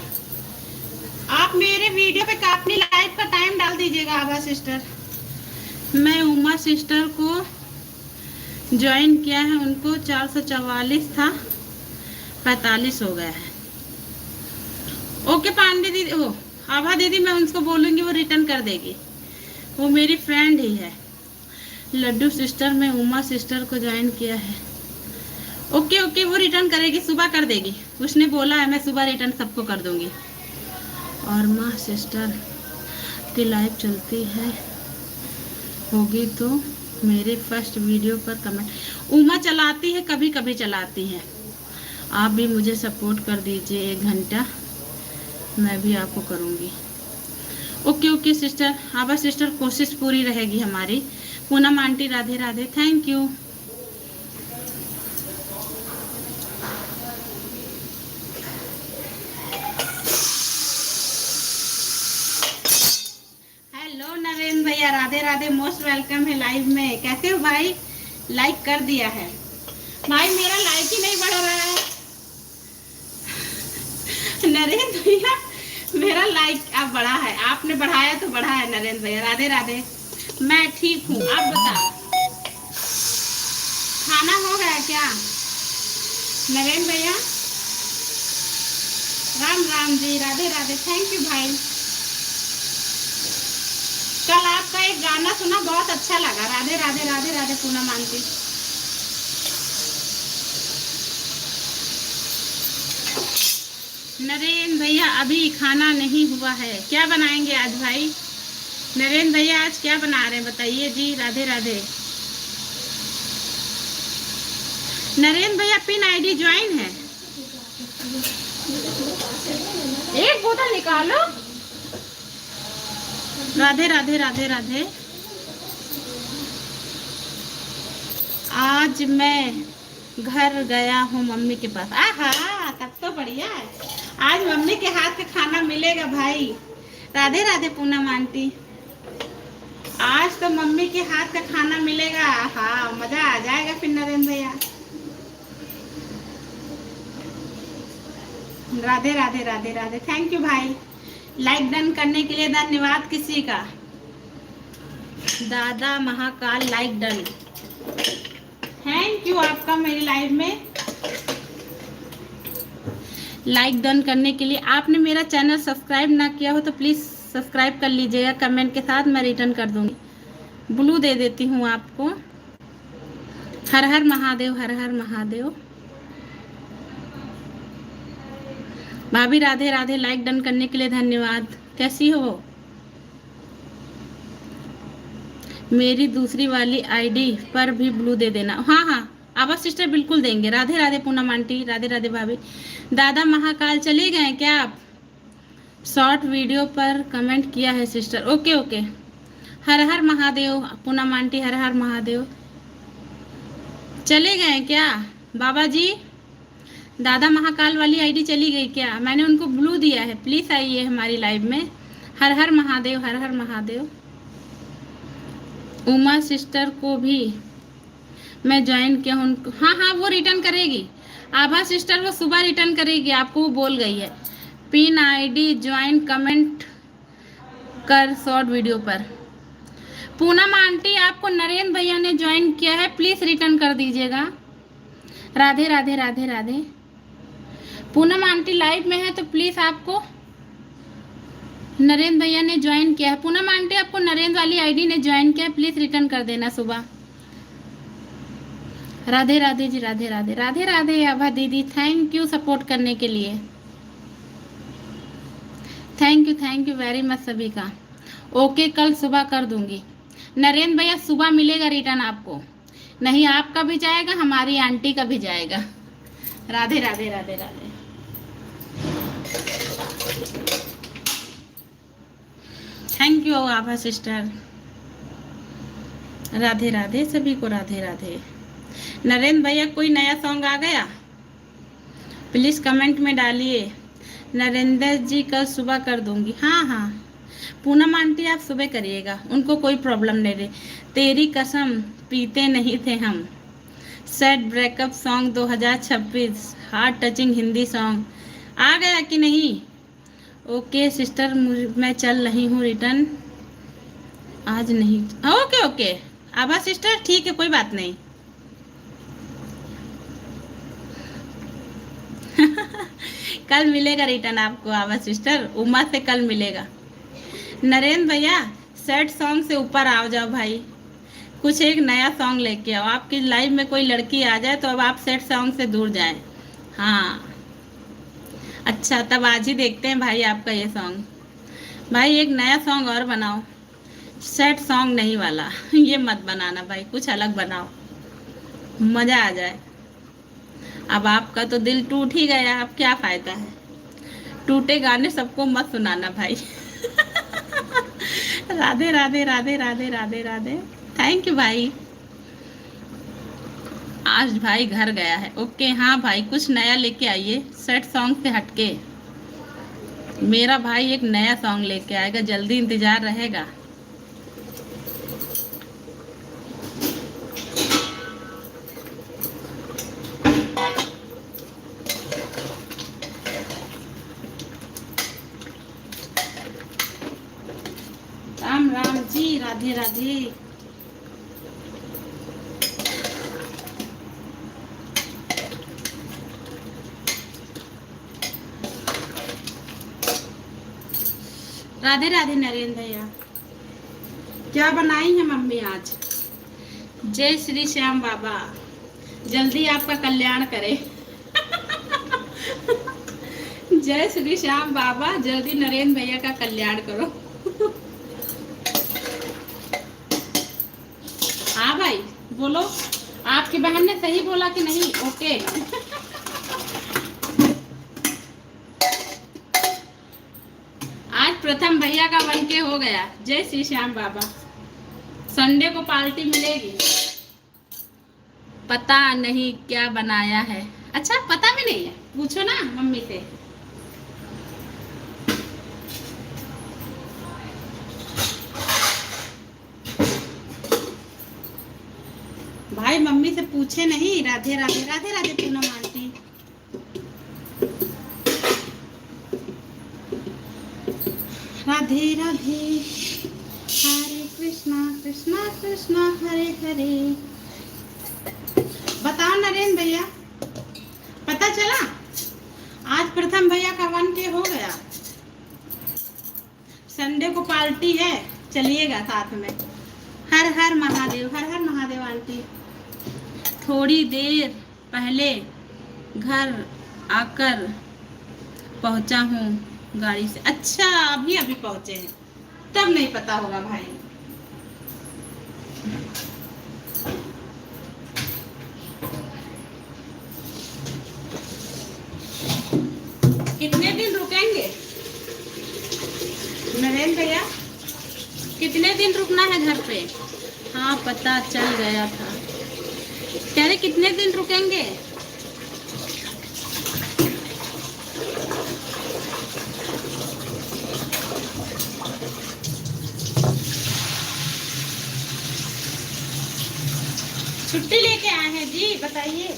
आप मेरे वीडियो पे अपनी लाइव का टाइम डाल दीजिएगा आभा सिस्टर। मैं उमा सिस्टर को ज्वाइन किया है, उनको 444 था, 45 हो गया है। ओके पांडे दीदी, ओ आभा दीदी, मैं उनको बोलूंगी, वो रिटर्न कर देगी, वो मेरी फ्रेंड ही है। लड्डू सिस्टर में उमा सिस्टर को ज्वाइन किया है। ओके ओके, वो रिटर्न करेगी, सुबह कर देगी, उसने बोला है, मैं सुबह रिटर्न सबको कर दूंगी। और माँ सिस्टर की लाइव चलती है होगी तो मेरे फर्स्ट वीडियो पर कमेंट। उमा चलाती है, कभी कभी चलाती है, आप भी मुझे सपोर्ट कर दीजिए, 1 घंटा मैं भी आपको करूँगी। ओके ओके सिस्टर, आभा सिस्टर, कोशिश पूरी रहेगी हमारी। Poonam aunty Radhe Radhe, thank you. Hello Narendra भैया, राधे राधे, मोस्ट वेलकम है लाइव में। कैसे हो भाई? लाइक कर दिया है भाई, मेरा लाइक ही नहीं बढ़ रहा है। नरेंद्र भैया मेरा लाइक अब बढ़ा है, आपने बढ़ाया तो बढ़ा है। नरेंद्र भैया राधे राधे, मैं ठीक हूँ, आप बताओ खाना हो गया क्या? नरेंद्र भैया राम राम जी, राधे राधे, थैंक यू भाई। कल आपका एक गाना सुना, बहुत अच्छा लगा। राधे राधे राधे राधे पूनम आंटी। नरेंद्र भैया अभी खाना नहीं हुआ है, क्या बनाएंगे आज भाई? नरेंद्र भैया आज क्या बना रहे हैं बताइए जी। राधे राधे। नरेंद्र भैया पिन आईडी ज्वाइन है, एक बोतल निकालो। राधे राधे राधे राधे। आज मैं घर गया हूँ मम्मी के पास। आहा, तब तो बढ़िया है, आज मम्मी के हाथ का खाना मिलेगा भाई। राधे राधे पूनम आंटी, आज तो मम्मी के हाथ का खाना मिलेगा। हाँ, मजा आ जाएगा फिर नरेंद्र भैया। राधे राधे राधे राधे, थैंक यू भाई। लाइक डन करने के लिए धन्यवाद किसी का। दादा Mahakal like done, thank you आपका मेरी लाइव में लाइक डन करने के लिए। आपने मेरा चैनल सब्सक्राइब ना किया हो तो प्लीज़ सब्सक्राइब कर लीजिएगा, कमेंट के साथ मैं रिटर्न कर दूंगी। ब्लू दे देती हूँ आपको। हर हर महादेव, हर हर महादेव। भाभी राधे राधे, लाइक डन करने के लिए धन्यवाद। कैसी हो? मेरी दूसरी वाली आईडी पर भी ब्लू दे देना। हाँ हाँ आभा सिस्टर बिल्कुल देंगे। राधे राधे पूनम आंटी, राधे राधे भाभी। दादा महाकाल चले गए क्या आप? शॉर्ट वीडियो पर कमेंट किया है सिस्टर। ओके ओके, हर हर महादेव पूनम आंटी, हर हर महादेव। चले गए क्या बाबा जी? दादा महाकाल वाली आईडी चली गई क्या? मैंने उनको ब्लू दिया है, प्लीज़ आइए हमारी लाइव में। हर हर महादेव, हर हर महादेव। उमा सिस्टर को भी मैं ज्वाइन किया हूँ उनको। हाँ हाँ वो रिटर्न करेगी। आभा सिस्टर वो सुबह रिटर्न करेगी, आपको वो बोल गई है। पिन आईडी ज्वाइन कमेंट कर शॉर्ट वीडियो पर। पूनम आंटी आपको नरेंद्र भैया ने ज्वाइन किया है, प्लीज़ रिटर्न कर दीजिएगा। राधे राधे राधे राधे। पूनम आंटी लाइव में है तो प्लीज़ आपको नरेंद्र भैया ने ज्वाइन किया है। पूनम आंटी आपको नरेंद्र वाली आईडी ने ज्वाइन किया है, प्लीज़ रिटर्न कर देना सुबह। राधे राधे जी, राधे राधे राधे राधे। आभा दीदी थैंक यू सपोर्ट करने के लिए, थैंक यू वेरी मच सभी का। ओके कल सुबह कर दूंगी। नरेंद्र भैया सुबह मिलेगा रिटर्न आपको, नहीं आपका भी जाएगा, हमारी आंटी का भी जाएगा। Radhe Radhe Radhe Radhe. Thank you Abha sister. Radhe Radhe सभी को, राधे राधे। नरेंद्र भैया कोई नया सॉन्ग आ गया प्लीज़ कमेंट में डालिए। नरेंद्र जी कल सुबह कर दूंगी। हाँ हाँ पूनम आंटी आप सुबह करिएगा, उनको कोई प्रॉब्लम नहीं रही। तेरी कसम पीते नहीं थे हम, sad breakup song 2026, heart touching Hindi song आ गया कि नहीं? ओके सिस्टर मैं चल रही हूँ रिटर्न, आज नहीं। ओके ओके आभा सिस्टर ठीक है, कोई बात नहीं। कल मिलेगा रिटर्न आपको आवा सिस्टर, उमा से कल मिलेगा। नरेंद्र भैया सैड सॉन्ग से ऊपर आओ जाओ भाई, कुछ एक नया सॉन्ग लेके आओ। आपकी लाइफ में कोई लड़की आ जाए तो अब आप सैड सॉन्ग से दूर जाएं। हाँ अच्छा, तब आज ही देखते हैं भाई आपका ये सॉन्ग। भाई एक नया सॉन्ग और बनाओ, सैड सॉन्ग नहीं वाला ये मत बनाना भाई, कुछ अलग बनाओ, मज़ा आ जाए। अब आपका तो दिल टूट ही गया, अब क्या फ़ायदा है। टूटे गाने सबको मत सुनाना भाई राधे राधे राधे राधे राधे राधे, थैंक यू भाई। आज भाई घर गया है, ओके हाँ भाई कुछ नया लेके आइए, सैड सॉन्ग से हटके। मेरा भाई एक नया सॉन्ग लेके आएगा, जल्दी इंतजार रहेगा। राम राम जी, राधे राधे। राधे राधे नरेंद्र भैया, क्या बनाई है मम्मी आज? जय श्री श्याम बाबा, जल्दी आपका कल्याण करे जय श्री श्याम बाबा, जल्दी नरेंद्र भैया का कल्याण करो हाँ भाई बोलो, आपकी बहन ने सही बोला कि नहीं? ओके आज प्रथम भैया का 1K हो गया, जय श्री श्याम बाबा। संडे को पार्टी मिलेगी। पता नहीं क्या बनाया है। अच्छा पता भी नहीं है, पूछो ना मम्मी से। भाई मम्मी से पूछे नहीं। राधे राधे राधे राधे पूनम आंटी। राधे राधे, हरे कृष्णा कृष्णा कृष्णा हरे हरे। बताओ नरेंद्र भैया, पता चला? आज प्रथम भैया का 1K हो गया। संडे को पार्टी है, चलिएगा साथ में। हर हर महादेव, हर हर महादेव आंटी। थोड़ी देर पहले घर आकर पहुंचा हूँ गाड़ी से। अच्छा अभी अभी पहुंचे हैं, तब नहीं पता होगा भाई। कितने दिन रुकेंगे नरेंद्र भैया? कितने दिन रुकना है घर पे? हाँ पता चल गया था। कह रहे कितने दिन रुकेंगे? छुट्टी लेके आए हैं जी, बताइए।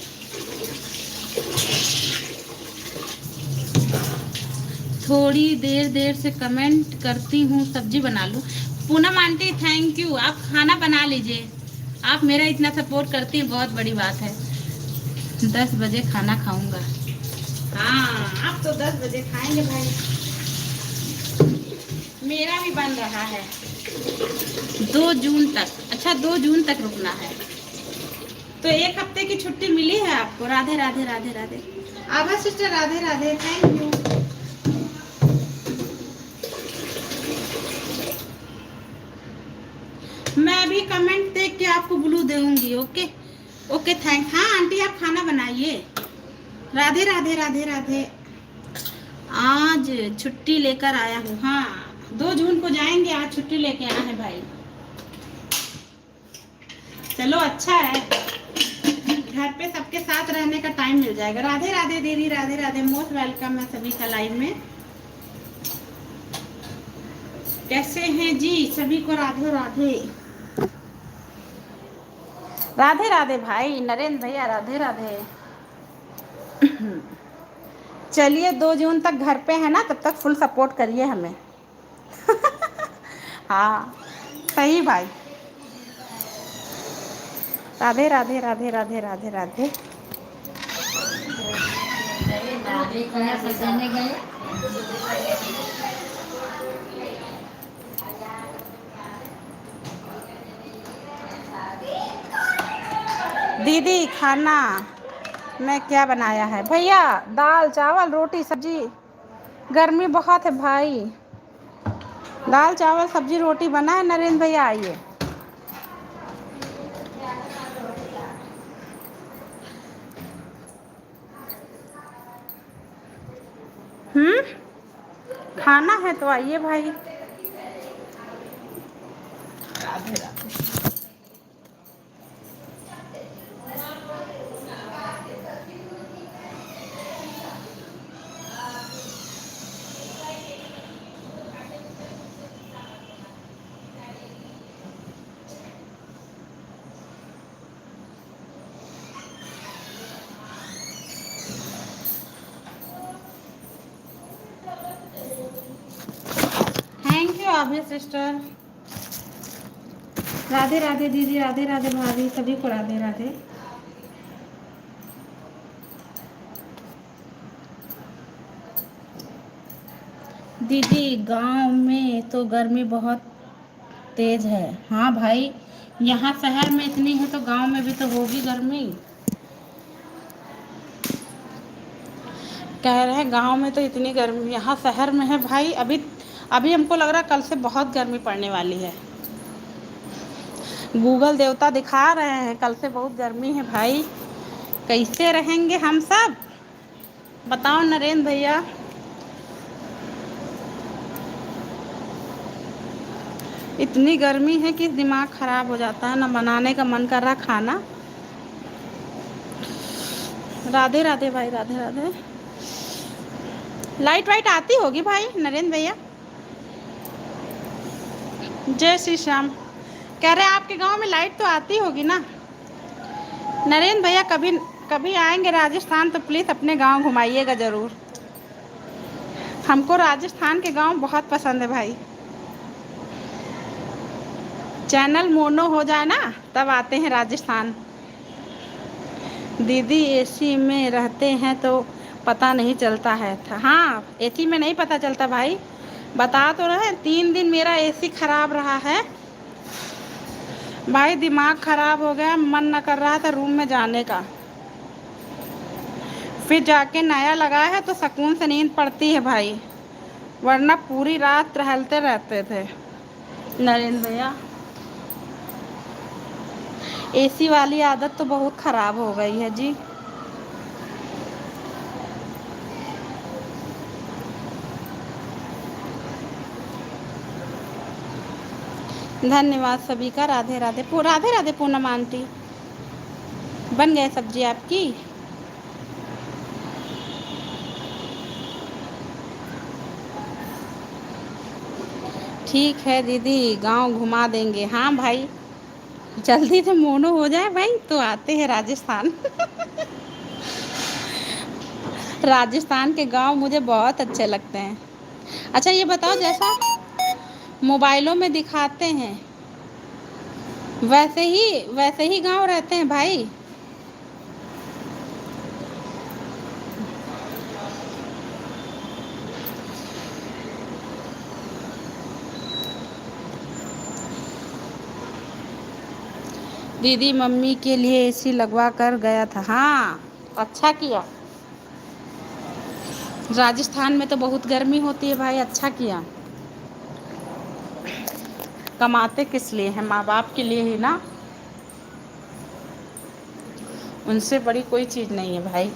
थोड़ी देर देर से कमेंट करती हूँ, सब्जी बना लूँ। पूनम आंटी थैंक यू, आप खाना बना लीजिए। आप मेरा इतना सपोर्ट करती हैं, बहुत बड़ी बात है। 10 बजे खाना खाऊंगा। हाँ आप तो 10 बजे खाएंगे भाई। मेरा भी बन रहा है 2 जून तक। अच्छा 2 जून तक रुकना है, तो 1 हफ्ते की छुट्टी मिली है आपको। Radhe Radhe Radhe Radhe. Abha sister Radhe Radhe, thank you. मैं भी कमेंट देख के आपको ब्लू दूंगी। Okay okay thank. हाँ आंटी आप खाना बनाइए। राधे राधे राधे राधे। आज छुट्टी लेकर आया हूँ। हाँ 2 जून को जाएंगे, आज छुट्टी लेके आए हैं भाई। चलो अच्छा है, घर पे सबके साथ रहने का टाइम मिल जाएगा। राधे राधे दीदी, राधे राधे, मोस्ट वेलकम है सभी का लाइव में। कैसे हैं जी सभी को? राधे राधे राधे राधे भाई। नरेंद्र भैया राधे राधे। चलिए 2 जून तक घर पे है ना, तब तक फुल सपोर्ट करिए हमें हाँ सही भाई। राधे राधे राधे राधे राधे राधे। रोटी खाया सजाने गए। दीदी खाना में क्या बनाया है भैया? दाल चावल रोटी सब्जी। गर्मी बहुत है भाई। दाल चावल सब्जी रोटी बना है। नरेंद्र भैया आइए। खाना है तो आइए भाई। Radhe Radhe. Thank you Abha sister. Radhe Radhe दीदी, राधे राधे भाभी, सभी को राधे राधे। दीदी गांव में तो गर्मी बहुत तेज है। हाँ भाई, यहाँ शहर में इतनी है तो गांव में भी तो होगी गर्मी। कह रहे हैं गांव में तो इतनी गर्मी, यहाँ शहर में है भाई। अभी अभी हमको लग रहा है कल से बहुत गर्मी पड़ने वाली है। गूगल देवता दिखा रहे हैं कल से बहुत गर्मी है भाई। कैसे रहेंगे हम सब बताओ नरेंद्र भैया। इतनी गर्मी है कि दिमाग खराब हो जाता है, ना बनाने का मन कर रहा खाना। राधे राधे भाई, राधे राधे। लाइट वाइट आती होगी भाई नरेंद्र भैया। जय श्री श्याम। कह रहे हैं आपके गांव में लाइट तो आती होगी ना। नरेंद्र भैया कभी कभी आएंगे राजस्थान तो प्लीज़ अपने गांव घुमाइएगा ज़रूर। हमको राजस्थान के गांव बहुत पसंद है भाई। चैनल मोनो हो जाए ना तब आते हैं राजस्थान। दीदी एसी में रहते हैं तो पता नहीं चलता है। हाँ, एसी में नहीं पता चलता भाई। बता तो रहे 3 दिन मेरा एसी खराब रहा है भाई। दिमाग खराब हो गया, मन न कर रहा था रूम में जाने का। फिर जाके नया लगा है तो सुकून से नींद पड़ती है भाई, वरना पूरी रात टहलते रहते थे। नरेंद्र भैया एसी वाली आदत तो बहुत ख़राब हो गई है जी। धन्यवाद सभी का। राधे राधे। राधे राधे पूनम आंटी। बन गए सब्जी आपकी? ठीक है दीदी, गांव घुमा देंगे। हाँ भाई, जल्दी से मोनो हो जाए भाई तो आते हैं राजस्थान। राजस्थान के गांव मुझे बहुत अच्छे लगते हैं। अच्छा ये बताओ, जैसा मोबाइलों में दिखाते हैं वैसे ही गांव रहते हैं भाई। दीदी मम्मी के लिए एसी लगवा कर गया था। हाँ, अच्छा किया। राजस्थान में तो बहुत गर्मी होती है भाई, अच्छा किया। कमाते किस लिए हैं? माँ बाप के लिए ही ना। उनसे बड़ी कोई चीज़ नहीं है भाई।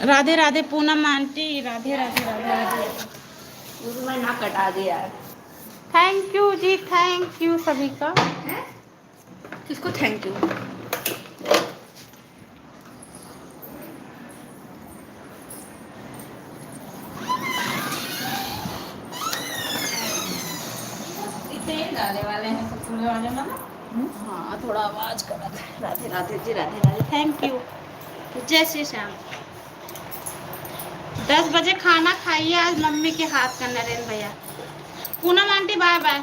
राधे राधे पूनम आंटी, राधे राधे राधे राधे। मैं ना कटा दिया। थैंक यू जी, थैंक यू सभी का। किसको थैंक यू? इतने डाले वाले हैं सब पूरे वाले ना। हाँ थोड़ा आवाज कर रहा था। Radhe Radhe ji, Radhe Radhe, thank you. जय श्री श्याम। 10 बजे खाना खाइए आज मम्मी के हाथ का नरेंद्र भैया। Poonam aunty bye bye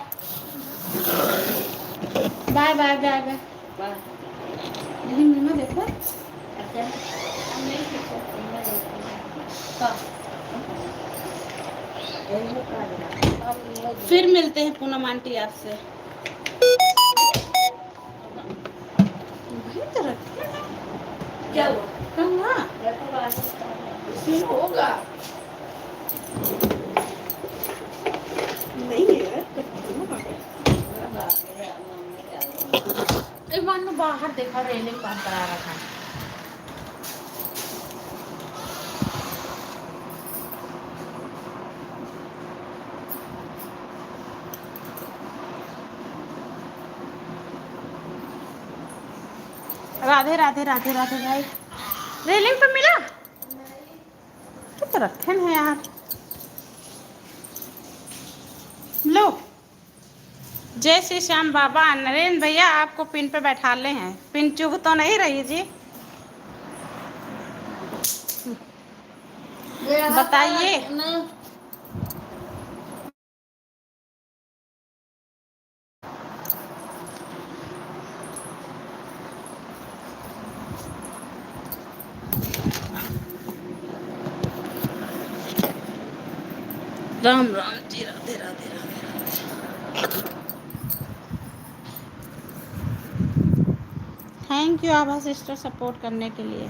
bye bye bye bye. दीदी मुँह में देखो। अच्छा फिर मिलते हैं पूनम आंटी आपसे। क्या हुआ? कहाँ होगा? नहीं है एक बार मैं बाहर देखा रेलिंग पार करा रहा था। राधे राधे राधे राधे भाई। रेलिंग पे मिला तो रखे हैं यार। लो जय श्री श्याम बाबा। नरेंद्र भैया आपको पिन पे बैठा ले हैं। पिन चुभ तो नहीं रही जी? बताइए। Ram Ram ji, Radhe Radhe Radhe. Thank you Abha sister support करने के लिए।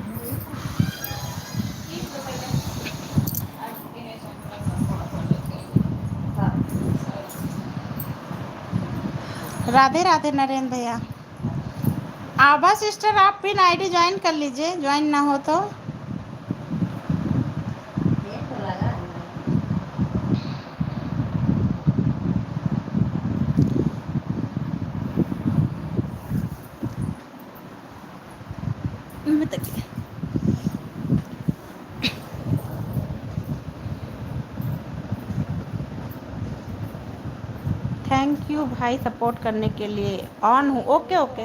राधे राधे नरेंद्र भैया। आभा सिस्टर आप पिन आईडी ज्वाइन कर लीजिए, ज्वाइन ना हो तो। थैंक यू भाई सपोर्ट करने के लिए। ऑन हूँ। Okay okay.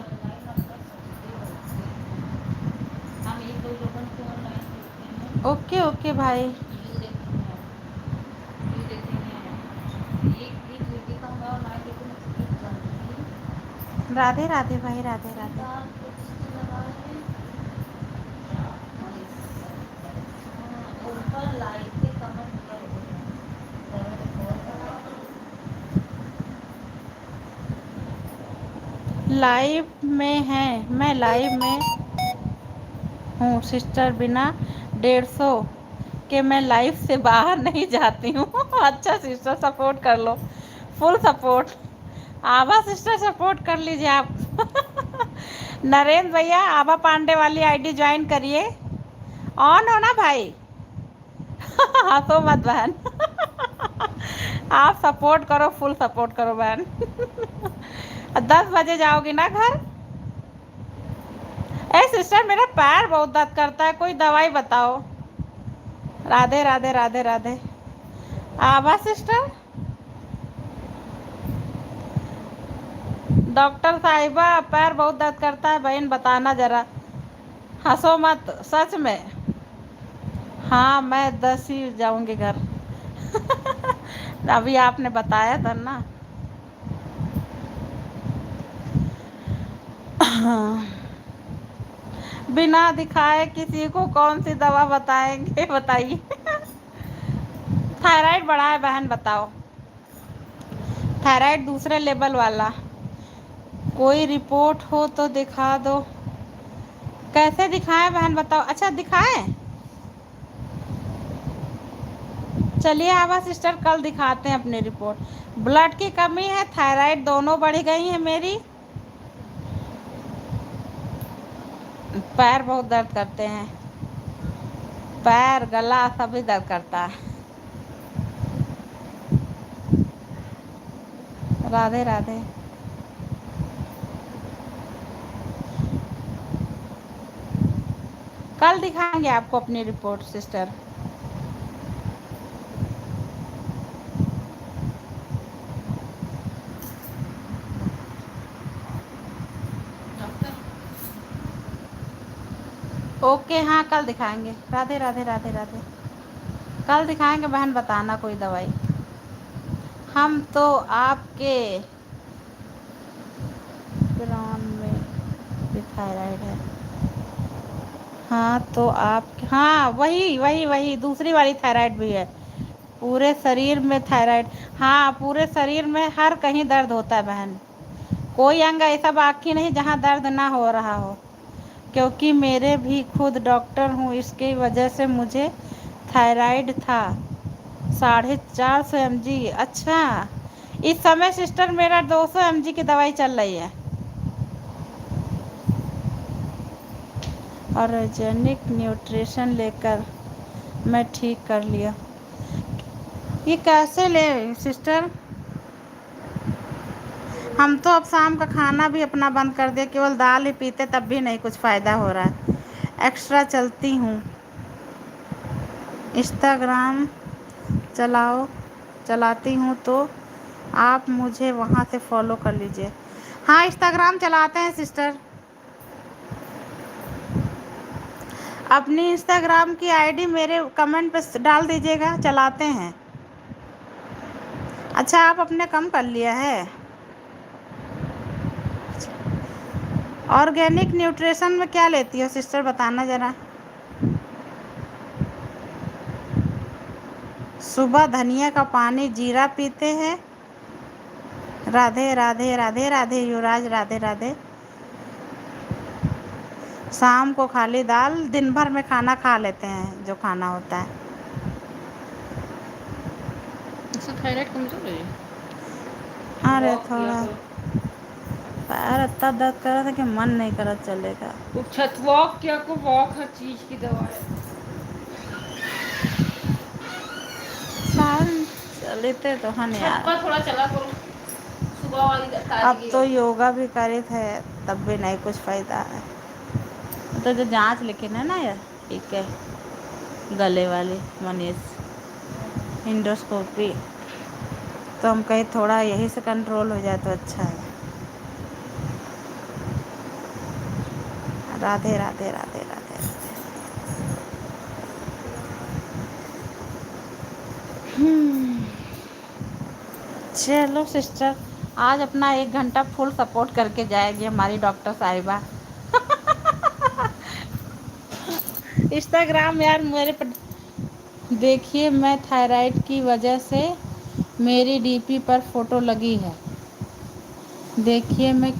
ओके ओके भाई। राधे राधे भाई, राधे राधे। लाइव में है, मैं लाइव में हूँ सिस्टर। बिना 150 के मैं लाइव से बाहर नहीं जाती हूँ। अच्छा सिस्टर सपोर्ट कर लो, फुल सपोर्ट। आभा सिस्टर सपोर्ट कर लीजिए आप। नरेंद्र भैया आभा पांडे वाली आईडी ज्वाइन करिए। ऑन हो ना भाई? हंसो मत बहन। आप सपोर्ट करो, फुल सपोर्ट करो बहन। 10 बजे जाओगी ना घर? ए सिस्टर मेरा पैर बहुत दर्द करता है, कोई दवाई बताओ। राधे राधे राधे राधे। आभा सिस्टर। डॉक्टर साहिबा पैर बहुत दर्द करता है बहन, बताना जरा। हंसो मत सच में। हाँ मैं 10 ही जाऊंगी घर। अभी आपने बताया था ना। बिना दिखाए किसी को कौन सी दवा बताएंगे बताइए। थायराइड बढ़ा है बहन, बताओ। थायराइड दूसरे लेवल वाला। कोई रिपोर्ट हो तो दिखा दो। कैसे दिखाएं बहन बताओ। अच्छा दिखाएं, चलिए आभा सिस्टर कल दिखाते हैं अपनी रिपोर्ट। ब्लड की कमी है, थायराइड दोनों बढ़ गई है मेरी। पैर बहुत दर्द करते हैं, पैर गला सभी दर्द करता है। राधे राधे। कल दिखाएंगे आपको अपनी रिपोर्ट सिस्टर। ओके हाँ कल दिखाएंगे। राधे राधे राधे राधे। कल दिखाएंगे बहन, बताना कोई दवाई। हम तो आपके ब्राउन में भी थायराइड है। हाँ तो आप, हाँ वही वही वही दूसरी वाली थायराइड भी है। पूरे शरीर में थायराइड। हाँ पूरे शरीर में हर कहीं दर्द होता है बहन। कोई अंग ऐसा बाकी नहीं जहाँ दर्द ना हो रहा हो। क्योंकि मेरे भी खुद डॉक्टर हूँ, इसकी वजह से मुझे थायराइड था। 450 mg। अच्छा इस समय सिस्टर मेरा 200 mg की दवाई चल रही है। ऑर्गेनिक न्यूट्रिशन लेकर मैं ठीक कर लिया। ये कैसे ले सिस्टर? हम तो अब शाम का खाना भी अपना बंद कर दिया, केवल दाल ही पीते, तब भी नहीं कुछ फ़ायदा हो रहा है। एक्स्ट्रा चलती हूँ, इंस्टाग्राम चलाती हूँ, तो आप मुझे वहाँ से फॉलो कर लीजिए। हाँ इंस्टाग्राम चलाते हैं सिस्टर, अपनी इंस्टाग्राम की आईडी मेरे कमेंट पे डाल दीजिएगा, चलाते हैं। अच्छा आप अपने कम कर लिया है। ऑर्गेनिक न्यूट्रिशन में क्या लेती हो सिस्टर, बताना ज़रा। सुबह धनिया का पानी जीरा पीते हैं। राधे राधे राधे राधे युवराज, राधे राधे। शाम को खाली दाल, दिन भर में खाना खा लेते हैं जो खाना होता है। थायराइड कमजोर है। अरे थोड़ा पैर इतना दर्द कर रहा था कि मन नहीं करा चलेगा। छत वॉक क्या को वॉक हर चीज की दवा है। चलते तो हन छत यार। पर थोड़ा चला करो, सुबह वाली अब तो योगा भी करे थे तब भी नहीं कुछ फ़ायदा है। तो जो जांच लिखी ना यार, ठीक है, गले वाली मनीष इंडोस्कोपी, तो हम कहीं थोड़ा यही से कंट्रोल हो जाए तो अच्छा है। राधे राधे राधे राधे राधे। चलो सिस्टर, आज अपना 1 घंटा फुल सपोर्ट करके जाएगी हमारी डॉक्टर साहिबा। इंस्टाग्राम यार मेरे पर देखिए, मैं थायराइड की वजह से मेरी डीपी पर फोटो लगी है। देखिए मैं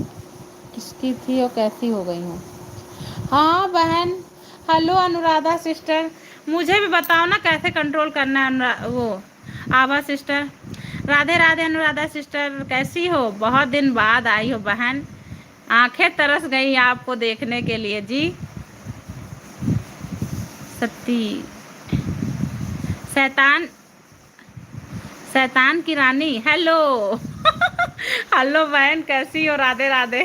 किसकी थी और कैसी हो गई हूँ। हाँ बहन, हेलो अनुराधा सिस्टर, मुझे भी बताओ ना कैसे कंट्रोल करना है वो आभा सिस्टर। राधे राधे अनुराधा सिस्टर, कैसी हो? बहुत दिन बाद आई हो बहन, आंखें तरस गई आपको देखने के लिए जी। सती शैतान, शैतान की रानी, हेलो। हेलो बहन कैसी हो? राधे राधे।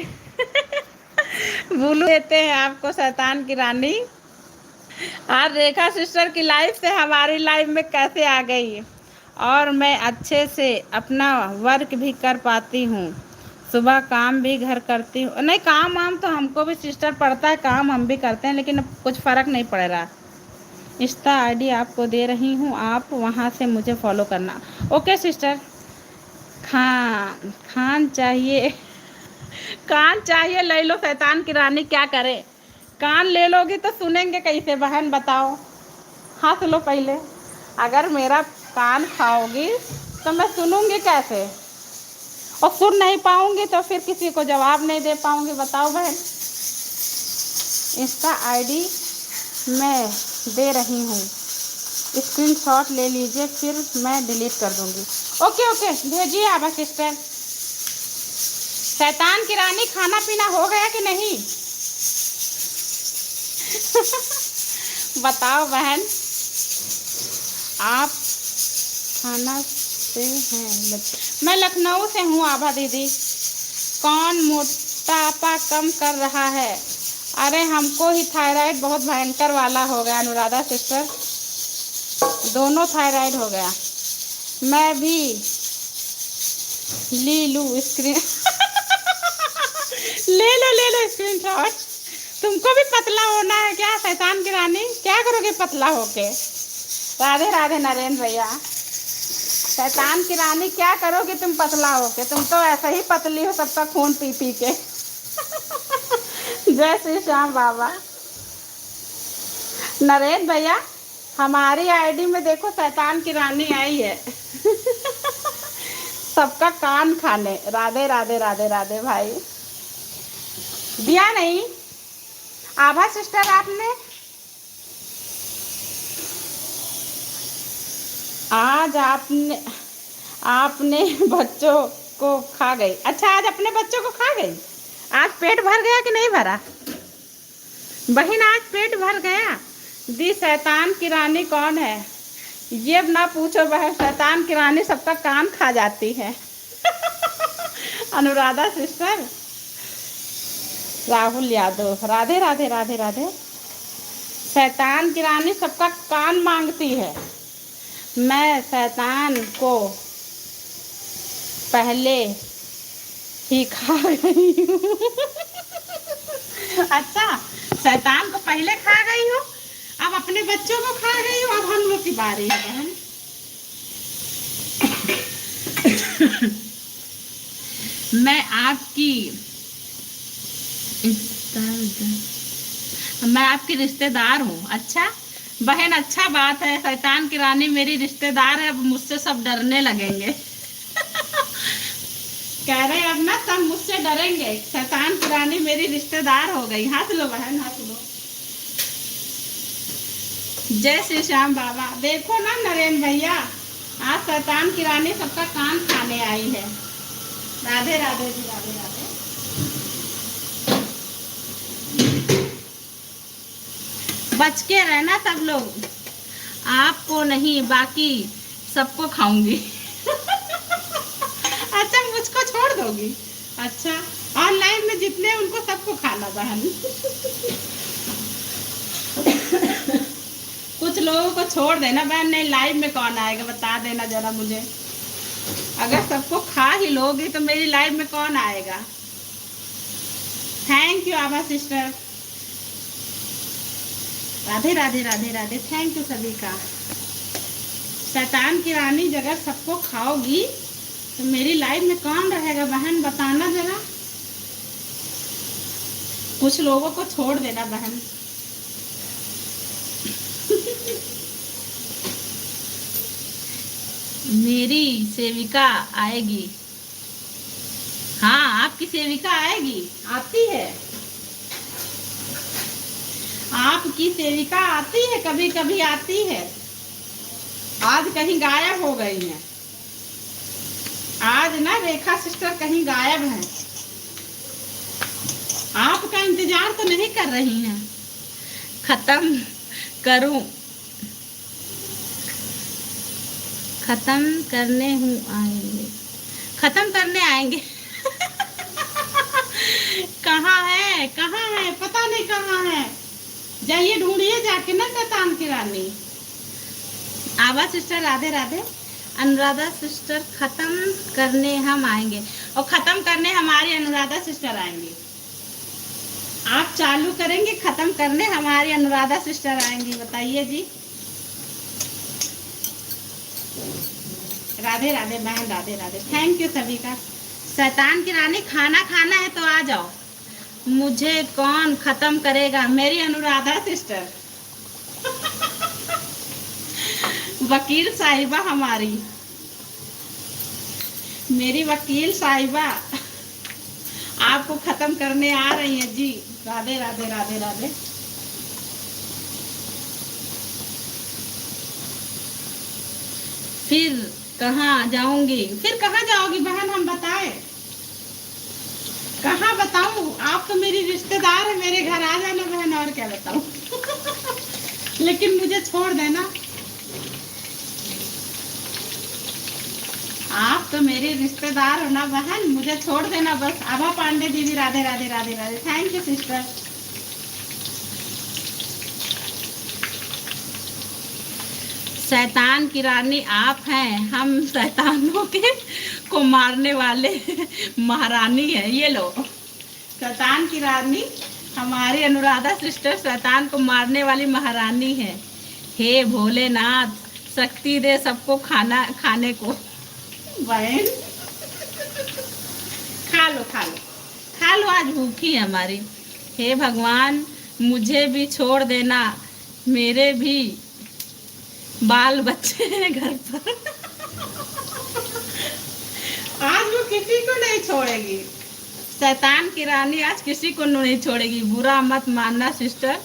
बोलू देते हैं आपको शैतान की रानी। आज रेखा सिस्टर की लाइफ से हमारी लाइफ में कैसे आ गई, और मैं अच्छे से अपना वर्क भी कर पाती हूँ। सुबह काम भी घर करती हूँ। नहीं काम वाम तो हमको भी सिस्टर पड़ता है, काम हम भी करते हैं, लेकिन अब कुछ फ़र्क नहीं पड़ रहा। इंस्टा आईडी आपको दे रही हूँ, आप वहाँ से मुझे फॉलो करना। Okay sister. खान चाहिए, कान चाहिए ले लो, शैतान की रानी क्या करे। कान ले लोगी तो सुनेंगे कैसे बहन बताओ। हंस लो पहले, अगर मेरा कान खाओगी तो मैं सुनूंगी कैसे, और सुन नहीं पाऊंगी तो फिर किसी को जवाब नहीं दे पाऊंगी, बताओ बहन। इंस्टा आईडी मैं दे रही हूँ, स्क्रीनशॉट ले लीजिए, फिर मैं डिलीट कर दूँगी। ओके ओके, भेजिए आभा सिस्टर। शैतान की रानी, खाना पीना हो गया कि नहीं? बताओ बहन, आप खाना से हैं? मैं लखनऊ से हूँ आभा दीदी। कौन मोटापा कम कर रहा है? अरे हमको ही थायराइड बहुत भयंकर वाला हो गया अनुराधा सिस्टर, दोनों थायराइड हो गया। मैं भी ले लूँ स्क्रीन ले लो स्क्रीनशॉट। तुमको भी पतला होना है क्या शैतान की रानी? क्या करोगे पतला होके? राधे राधे नरेंद्र भैया। शैतान की रानी क्या करोगे तुम पतला होके? तुम तो ऐसा ही पतली हो सबका खून पी पी के। जय श्री श्याम बाबा। नरेंद्र भैया, हमारी आईडी में देखो शैतान की रानी आई है। सबका कान खाने। राधे राधे राधे राधे भाई। दिया नहीं आभा सिस्टर आपने? आज आपने बच्चों को खा गई। अच्छा, आज अपने बच्चों को खा गई। आज पेट भर गया कि नहीं भरा? बहन आज पेट भर गया। दी शैतान की रानी कौन है? ये ना पूछो बहन, शैतान की रानी सबका कान खा जाती है। अनुराधा सिस्टर। राहुल यादव। राधे राधे राधे राधे। शैतान की रानी सबका कान मांगती है। मैं शैतान को पहले ही खा गई हूँ। अच्छा, शैतान को पहले खा गई हो, अब अपने बच्चों को खा गई हो, अब हम लोग की बारी है बहन। मैं आपकी रिश्तेदार हूँ। अच्छा बहन, अच्छा बात है। शैतान की रानी मेरी रिश्तेदार है, अब मुझसे सब डरने लगेंगे। कह रहे अब ना सब मुझसे डरेंगे, शैतान की रानी मेरी रिश्तेदार हो गई। हाथ लो बहन, हाथ लो। जय श्री श्याम बाबा। देखो ना नरेंद्र भैया, आज शैतान की रानी सबका कान खाने आई है। राधे राधे जी, राधे राधे। बच के रहना सब लोग, आपको नहीं बाकी सबको खाऊंगी। अच्छा, मुझको छोड़ दोगी? अच्छा, ऑनलाइन में जितने उनको सबको खाना बहन। कुछ लोगों को छोड़ देना बहन। नहीं, लाइव में कौन आएगा बता देना जरा मुझे। अगर सबको खा ही लोगी तो मेरी लाइव में कौन आएगा? Thank you Abha sister. Radhe Radhe Radhe Radhe. Thank you सभी का। शैतान की रानी अगर सबको खाओगी तो मेरी लाइफ में कौन रहेगा बहन? बताना जरा। कुछ लोगों को छोड़ देना बहन। मेरी सेविका आएगी। हाँ, आपकी सेविका आएगी, आती है। आपकी सेविका आती है, कभी कभी आती है। आज कहीं गायब हो गई है। आज ना रेखा सिस्टर कहीं गायब है। आपका इंतजार तो नहीं कर रही हैं। खत्म करूं, खत्म करने हूँ आएंगे, खत्म करने आएंगे। कहाँ है, कहाँ है? पता नहीं कहाँ है। जाइए ढूंढिए जाके ना शैतान की रानी। आभा सिस्टर राधे राधे। अनुराधा सिस्टर, खत्म करने हम आएंगे। और खत्म करने हमारी अनुराधा सिस्टर आएंगी। आप चालू करेंगे, खत्म करने हमारी अनुराधा सिस्टर आएंगी। बताइए जी। राधे राधे बहन, राधे राधे। थैंक यू सभी का। शैतान की रानी, खाना खाना है तो आ जाओ। मुझे कौन खत्म करेगा? मेरी अनुराधा सिस्टर। वकील साहिबा हमारी, मेरी वकील साहिबा आपको खत्म करने आ रही है जी। राधे राधे राधे राधे। फिर कहाँ जाऊंगी? फिर कहाँ जाओगी बहन, हम बताए? कहाँ बताऊं? आप तो मेरी रिश्तेदार है, मेरे घर आ जाना बहन, और क्या बताऊं। लेकिन मुझे छोड़ देना। आप तो मेरी रिश्तेदार हो ना बहन, मुझे छोड़ देना बस। आभा पांडे दीदी, Radhe Radhe Radhe Radhe. Thank you sister. शैतान की रानी आप हैं, हम शैतानों के को मारने वाले महारानी है। ये लो, शैतान की रानी हमारी अनुराधा सिस्टर शैतान को मारने वाली महारानी है। हे भोलेनाथ, शक्ति दे सबको खाना खाने को। बहन खा लो खा लो खा लो, आज भूखी है हमारी। हे भगवान, मुझे भी छोड़ देना, मेरे भी बाल बच्चे हैं घर पर। आज वो किसी को नहीं छोड़ेगी। शैतान की रानी आज किसी को नहीं छोड़ेगी। बुरा मत मानना सिस्टर,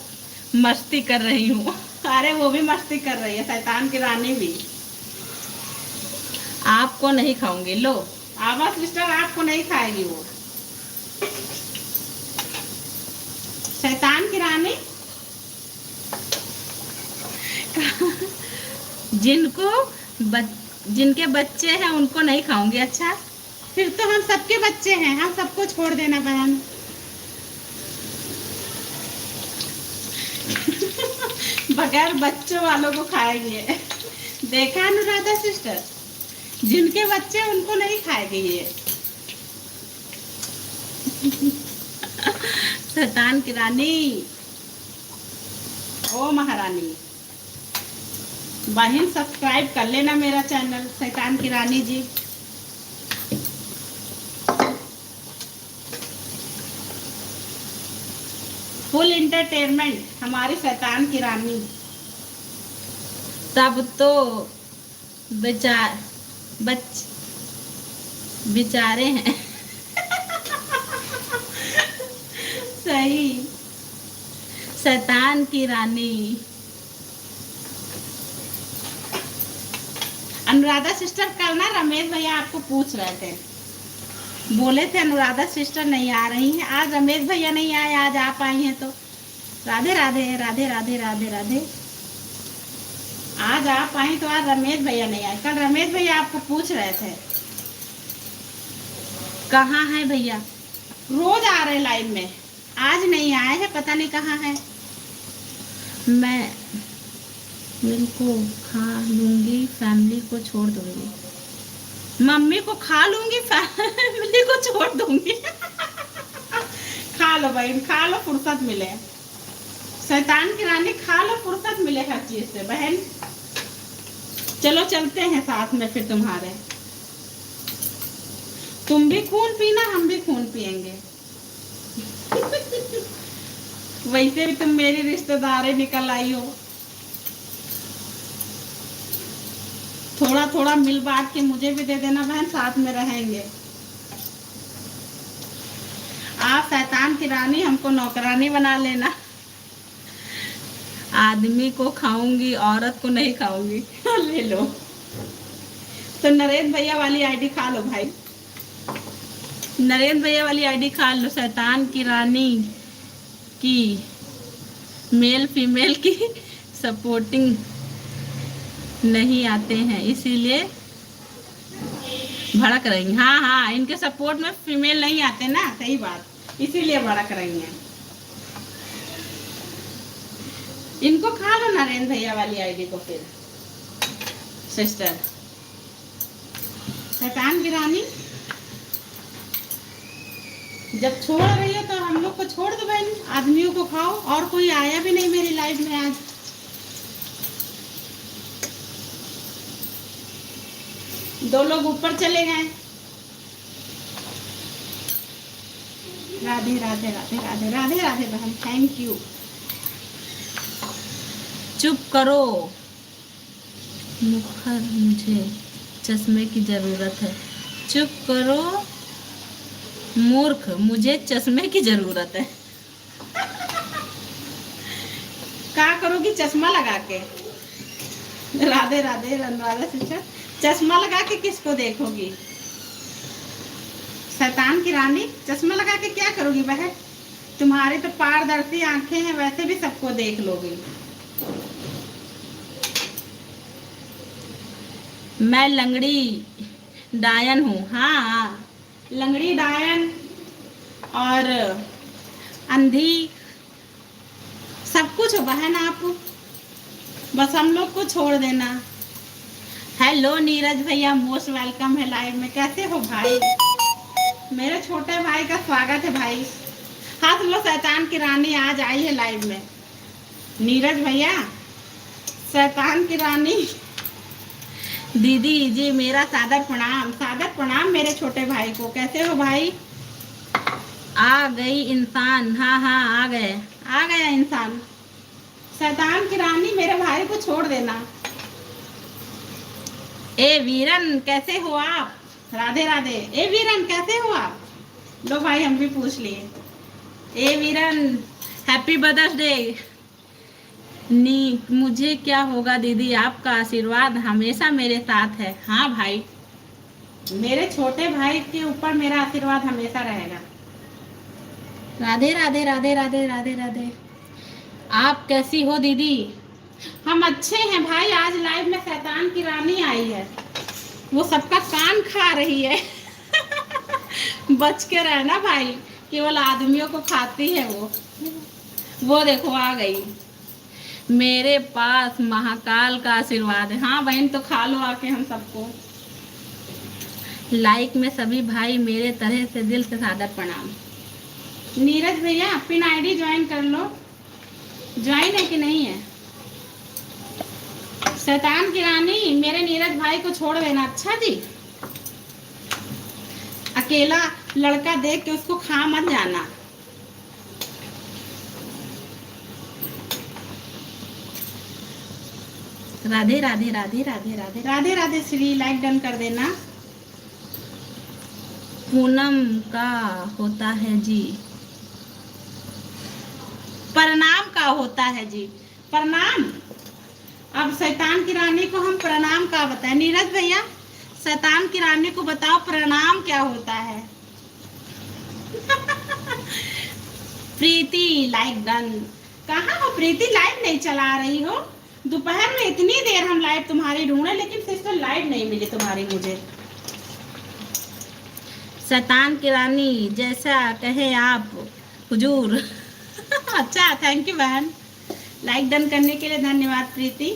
मस्ती कर रही हूँ। अरे वो भी मस्ती कर रही है, शैतान की रानी भी। आपको नहीं खाऊंगी। लो आभा सिस्टर, आपको नहीं खाएगी वो। शैतान की रानी जिनके बच्चे हैं उनको नहीं खाऊंगी। अच्छा, फिर तो हम सबके बच्चे हैं, हम सबको छोड़ देना बहन। बगैर बच्चों वालों को खाएगी। देखा अनुराधा सिस्टर, जिनके बच्चे उनको नहीं खाएगी ये। शैतान की रानी, ओ महारानी। बहन सब्सक्राइब कर लेना मेरा चैनल शैतान की रानी जी। फुल एंटरटेनमेंट हमारी शैतान की रानी। तब तो बेचारे हैं। सही, शैतान की रानी। अनुराधा सिस्टर, कल ना रमेश भैया आपको पूछ रहे थे, बोले थे अनुराधा सिस्टर नहीं आ रही हैं। आज रमेश भैया नहीं आए, आज आप आई हैं तो राधे राधे राधे राधे राधे राधे। आज आप आई तो आज रमेश भैया नहीं आए। कल रमेश भैया आपको पूछ रहे थे कहाँ है भैया। रोज आ रहे लाइन में, आज नहीं आए हैं, पता नहीं कहाँ है। मैं इनको खा लूंगी, फैमिली को छोड़ दूंगी। मम्मी को खा लूंगी, फैमिली को छोड़ दूंगी। खा लो बहन, खा लो, फुर्सत मिले। शैतान की रानी, खा लो, फुर्सत मिले हर चीज से बहन। चलो चलते हैं साथ में फिर तुम्हारे। तुम भी खून पीना, हम भी खून पिएंगे। वैसे भी तुम मेरी रिश्तेदारी निकल आई हो। थोड़ा थोड़ा मिल बांट के मुझे भी दे देना बहन, साथ में रहेंगे। आप शैतान की रानी, हमको नौकरानी बना लेना। आदमी को खाऊंगी, औरत को नहीं खाऊंगी। ले लो। तो नरेंद्र भैया वाली आईडी खा लो भाई, नरेंद्र भैया वाली आईडी खा लो। शैतान की रानी की मेल फीमेल की सपोर्टिंग नहीं आते हैं, इसीलिए भड़क रही। हाँ हाँ, इनके सपोर्ट में फीमेल नहीं आते ना, सही बात, इसीलिए भड़क रही हैं। इनको खा लो नरेंद्र भैया वाली आईडी को फिर सिस्टर। शैतान की रानी, जब छोड़ रही हो तो हम लोग को छोड़ दो बहन, आदमियों को खाओ। और कोई आया भी नहीं मेरी लाइफ में आज। दो लोग ऊपर चले गए। राधे राधे राधे राधे राधे राधे बहन, थैंक यू। चुप करो मुखर, मुझे चश्मे की जरूरत है। चुप करो मूर्ख, मुझे चश्मे की जरूरत है। क्या करोगी चश्मा लगा के? राधे राधे, राधे सिस्टर, चश्मा लगा के किसको देखोगी? शैतान की रानी, चश्मा लगा के क्या करोगी बहन? तुम्हारी तो पारदर्शी आंखें हैं, वैसे भी सबको देख लोगी। मैं लंगड़ी डायन हूँ। हाँ, लंगड़ी डायन और अंधी सब कुछ हो बहन आप, बस हम लोग को छोड़ देना। हेलो नीरज भैया, मोस्ट वेलकम है लाइव में। कैसे हो भाई? मेरे छोटे भाई का स्वागत है भाई। हाँ तुम लोग, शैतान की रानी आज आई है लाइव में। नीरज भैया, शैतान की रानी दीदी जी मेरा सादर प्रणाम, सादर प्रणाम मेरे छोटे भाई को। कैसे हो भाई? आ गई इंसान। हाँ हाँ, आ गया इंसान। शैतान की रानी, मेरे भाई को छोड़ देना। ए वीरन, कैसे हो आप? राधे राधे। ए वीरन, कैसे हो आप? लो भाई, हम भी पूछ लिए। ए वीरन, हैप्पी मदर्स डे। नी मुझे क्या होगा दीदी, आपका आशीर्वाद हमेशा मेरे साथ है। हाँ भाई, मेरे छोटे भाई के ऊपर मेरा आशीर्वाद हमेशा रहेगा। राधे राधे राधे राधे राधे राधे। आप कैसी हो दीदी? हम अच्छे हैं भाई। आज लाइव में शैतान की रानी आई है, वो सबका कान खा रही है। बच के रहना भाई, केवल आदमियों को खाती है वो देखो आ गई। मेरे पास महाकाल का आशीर्वाद है। हाँ बहन, तो खा लो आके हम सबको। लाइक में सभी भाई मेरे तरह से दिल से सादर प्रणाम। नीरज भैया, पिन आईडी ज्वाइन कर लो। ज्वाइन है कि नहीं है? शैतान की रानी, मेरे नीरज भाई को छोड़ देना। अच्छा जी, अकेला लड़का देख के उसको खा मत जाना। राधे राधे राधे राधे राधे राधे राधे श्री, लाइक डन कर देना। पूनम का होता है जी, प्रणाम का होता है जी, प्रणाम। अब शैतान की रानी को हम प्रणाम का बताएं। नीरज भैया, शैतान की रानी को बताओ प्रणाम क्या होता है। प्रीति, लाइक डन। कहाँ हो प्रीति? लाइव नहीं चला रही हो? दोपहर में इतनी देर हम लाइव तुम्हारी ढूंढे, लेकिन सिस्टर लाइव नहीं मिली तुम्हारी मुझे। शैतान की रानी जैसा कहे आप हुजूर। अच्छा, थैंक यू बहन, लाइक डन करने के लिए धन्यवाद प्रीति।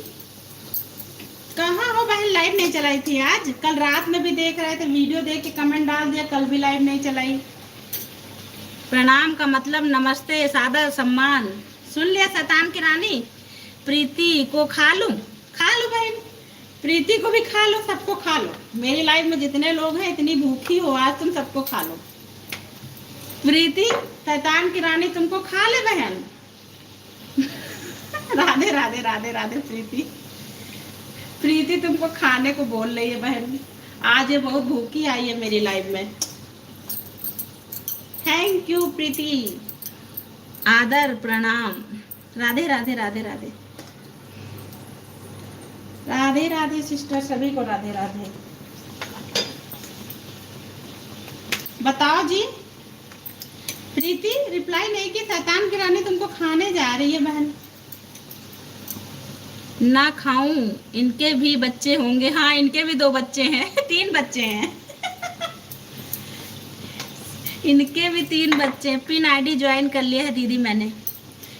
कहाँ हो बहन? लाइव नहीं चलाई थी आज? कल रात में भी देख रहे थे, वीडियो देख के कमेंट डाल दिया, कल भी लाइव नहीं चलाई। प्रणाम का मतलब नमस्ते, सादर सम्मान। सुन लिया शैतान की रानी? प्रीति को खा लूं? खा लो बहन, प्रीति को भी खा लो, सबको खा लो। मेरी लाइफ में जितने लोग हैं, इतनी भूखी हो आज, तुम सबको खा लो। प्रीति, शैतान की रानी तुमको खा ले बहन। राधे राधे राधे राधे प्रीति। प्रीति तुमको खाने को बोल रही है बहन। आज ये बहुत भूखी आई है मेरी लाइफ में। थैंक यू प्रीति, आदर प्रणाम। राधे राधे राधे राधे राधे राधे सिस्टर, सभी को राधे राधे। बताओ जी, प्रीति रिप्लाई नहीं की। शैतान की रानी तुमको खाने जा रही है बहन। ना खाऊं, इनके भी बच्चे होंगे। हाँ, इनके भी 2 बच्चे हैं। 3 बच्चे हैं। इनके भी 3 बच्चे। पिन आईडी ज्वाइन कर लिया है दीदी मैंने।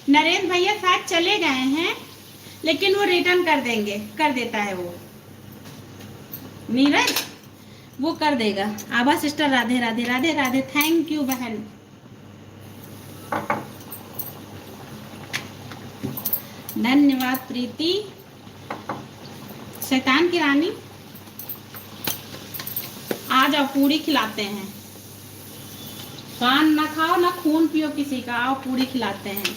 नरेंद्र भैया शायद चले गए हैं, लेकिन वो रिटर्न कर देंगे, कर देता है वो नीरज, वो कर देगा। Abha sister, Radhe Radhe Radhe Radhe. Thank you बहन। धन्यवाद प्रीति। शैतान की रानी, आ जाओ, पूरी खिलाते हैं। पान ना खाओ ना खून पियो किसी का, आओ पूरी खिलाते हैं।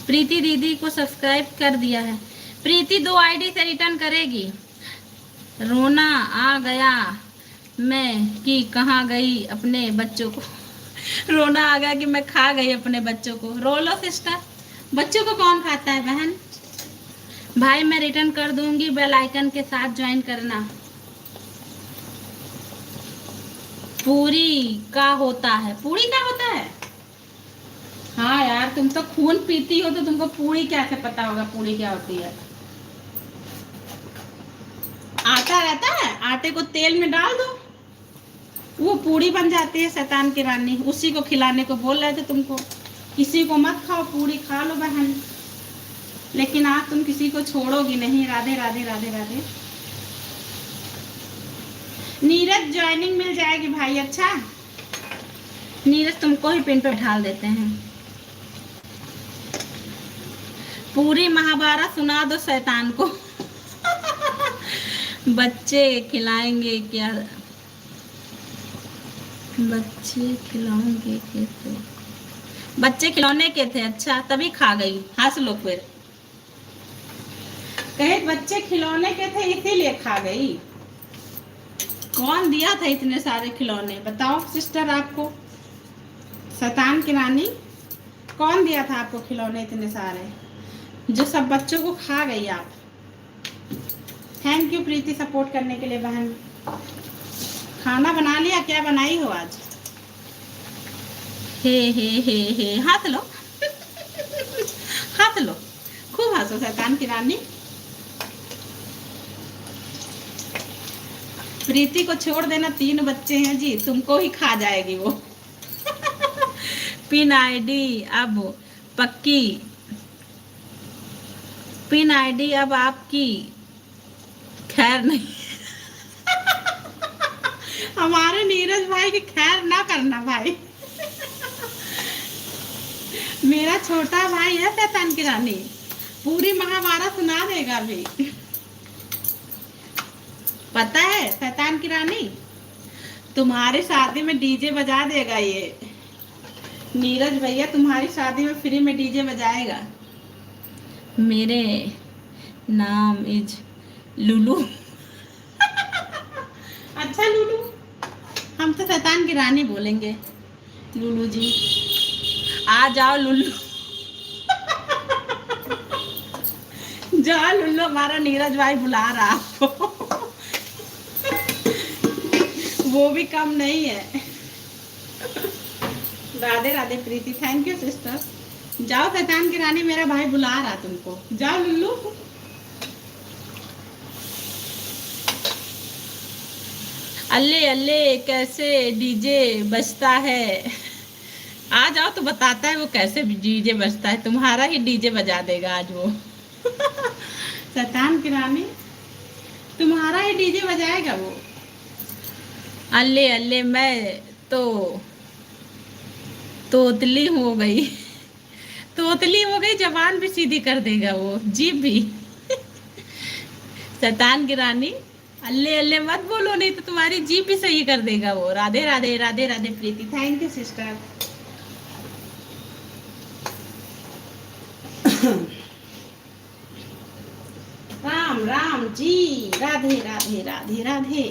प्रीति दीदी को सब्सक्राइब कर दिया है। प्रीति 2 आईडी से रिटर्न करेगी। रोना आ गया मैं कि कहाँ गई अपने बच्चों को। रोना आ गया कि मैं खा गई अपने बच्चों को। रो लो सिस्टर, बच्चों को कौन खाता है बहन। भाई मैं रिटर्न कर दूंगी, बेल आइकन के साथ ज्वाइन करना। पूरी का होता है, पूरी का होता है। हाँ यार, तुम तो खून पीती हो तो तुमको पूरी कैसे पता होगा पूरी क्या होती है। आटा रहता है, आटे को तेल में डाल दो, वो पूरी बन जाती है। शैतान की रानी, उसी को खिलाने को बोल रहे थे तुमको। किसी को मत खाओ, पूरी खा लो बहन, लेकिन आज तुम किसी को छोड़ोगी नहीं। राधे राधे राधे राधे। नीरज ज्वाइनिंग मिल जाएगी भाई। अच्छा नीरज, तुमको ही पिन पे बैठा देते हैं। पूरी महाभारत सुना दो शैतान को। बच्चे खिलाएंगे क्या, बच्चे खिलाओगे के थे, बच्चे खिलौने के थे। अच्छा तभी खा गई, हंस लो फिर। कहे बच्चे खिलौने के थे इसीलिए खा गई। कौन दिया था इतने सारे खिलौने, बताओ सिस्टर आपको। शैतान की रानी, कौन दिया था आपको खिलौने इतने सारे, जो सब बच्चों को खा गई आप। थैंक यू प्रीति सपोर्ट करने के लिए बहन। खाना बना लिया, क्या बनाई हो आज। हे हाथ लो। हाथ लो, खूब हंसो शैतान की रानी। प्रीति को छोड़ देना, 3 बच्चे हैं जी, तुमको ही खा जाएगी वो। पिन आईडी अब पक्की, पिन आईडी अब आपकी खैर नहीं। हमारे नीरज भाई की खैर ना करना भाई। मेरा छोटा भाई है शैतान की रानी, पूरी महाभारत सुना देगा अभी। पता है शैतान की रानी, तुम्हारी शादी में डीजे बजा देगा ये नीरज भैया। तुम्हारी शादी में फ्री में डीजे बजाएगा। मेरे नाम इज लुलू। अच्छा लुलू, हम तो शैतान की रानी बोलेंगे। लुलू जी आ जाओ लुल्लू। जाओ लुल्लू, हमारा नीरज भाई बुला रहा आपको। वो भी कम नहीं है। Radhe Radhe Preeti, thank you sister. जाओ शैतान की रानी, मेरा भाई बुला रहा तुमको, जाओ लुल्लू। अल्ले अल्ले कैसे डीजे बजता है, आ जाओ तो बताता है वो कैसे डीजे बजता है। तुम्हारा ही डीजे बजा देगा आज वो। शैतान की रानी, तुम्हारा ही डीजे बजाएगा वो। अल्ले अल्ले मैं तो तोतली हो गई, तोतली हो गई, जबान भी सीधी कर देगा वो, जीभ भी। शैतान की रानी, अल्ले अल्ले मत बोलो, नहीं तो तुम्हारी जीभ भी सही कर देगा वो। Radhe Radhe Radhe Radhe Preeti, thank you sister. Ram Ram ji, Radhe Radhe Radhe Radhe.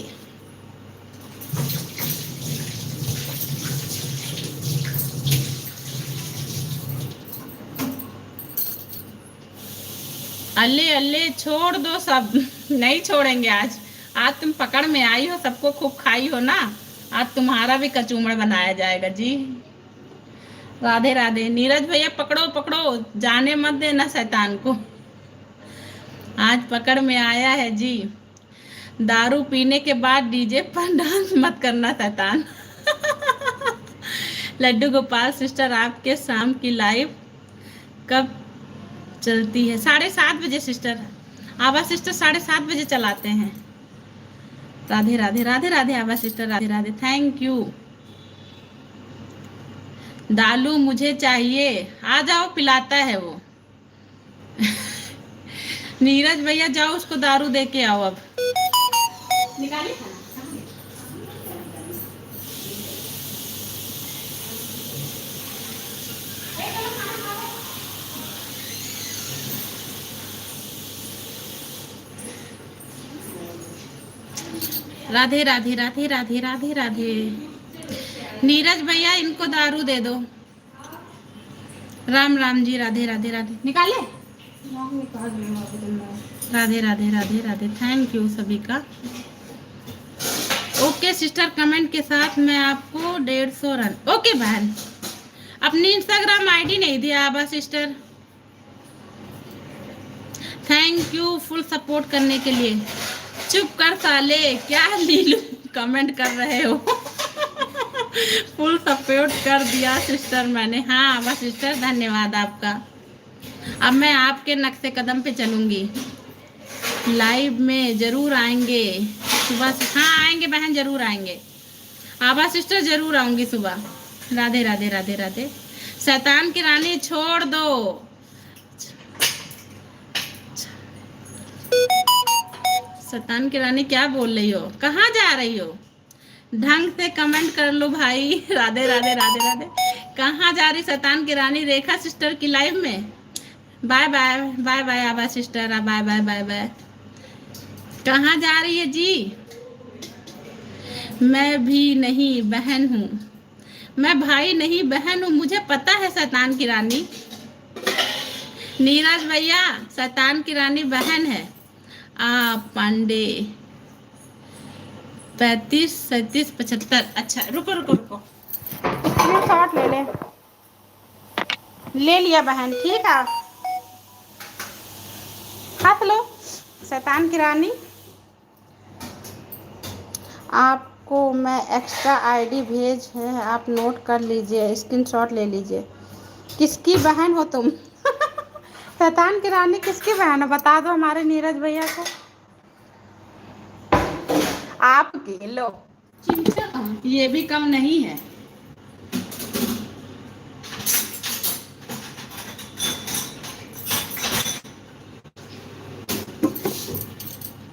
अल्ले अल्ले छोड़ दो सब। नहीं छोड़ेंगे आज, आज तुम पकड़ में आई हो, सबको खूब खाई हो ना, आज तुम्हारा भी कचूमड़ बनाया जाएगा जी। राधे राधे नीरज भैया, पकड़ो पकड़ो, जाने मत देना शैतान को, आज पकड़ में आया है जी। दारू पीने के बाद डीजे पर डांस मत करना शैतान। लड्डू गोपाल सिस्टर, आपके शाम की लाइव कब चलती है? 7:30 बजे सिस्टर, आभा सिस्टर 7:30 बजे चलाते हैं। Radhe Radhe Radhe Radhe Abha sister, Radhe Radhe, thank you. दालू मुझे चाहिए, आ जाओ पिलाता है वो। नीरज भैया जाओ उसको दारू दे के आओ। अब निकालिए खाना। राधे राधे राधे राधे राधे राधे। नीरज भैया इनको दारू दे दो। राम राम जी, राधे राधे राधे, निकाले। राधे राधे राधे राधे, थैंक यू सभी का। ओके। ओके सिस्टर, कमेंट के साथ मैं आपको 150 रन। ओके बहन, अपनी इंस्टाग्राम आईडी नहीं दिया आबा sister. Thank you full support करने के लिए। चुप कर साले, क्या लीलू कमेंट कर रहे हो। फुल सपोर्ट कर दिया सिस्टर मैंने। हाँ आबा सिस्टर, धन्यवाद आपका। अब मैं आपके नक्शे कदम पे चलूंगी। लाइव में जरूर आएंगे सुबह से। हाँ आएंगे बहन, जरूर आएंगे। आबा सिस्टर जरूर आऊंगी सुबह। राधे राधे राधे राधे। शैतान की रानी छोड़ दो। शैतान की रानी क्या बोल रही हो, कहाँ जा रही हो? ढंग से कमेंट कर लो भाई। राधे राधे राधे राधे। कहाँ जा रही शैतान की रानी? रेखा सिस्टर की लाइव में। Bye bye bye bye Aaba sister, bye bye bye bye. कहाँ जा रही है जी? मैं भी नहीं बहन हूँ, मैं भाई नहीं बहन हूँ, मुझे पता है शैतान की रानी। नीरज भैया, शैतान की रानी बहन है। पांडे 35 37 75। अच्छा रुको रुको रुको, स्क्रीनशॉट ले लिया बहन, ठीक है। हंस लो। शैतान की रानी, आपको मैं एक्स्ट्रा आईडी भेज है, आप नोट कर लीजिए, स्क्रीनशॉट ले लीजिए। किसकी बहन हो तुम? शैतान की रानी किसकी बहन है, बता दो हमारे नीरज भैया को। आपकी लो। ये भी कम नहीं है।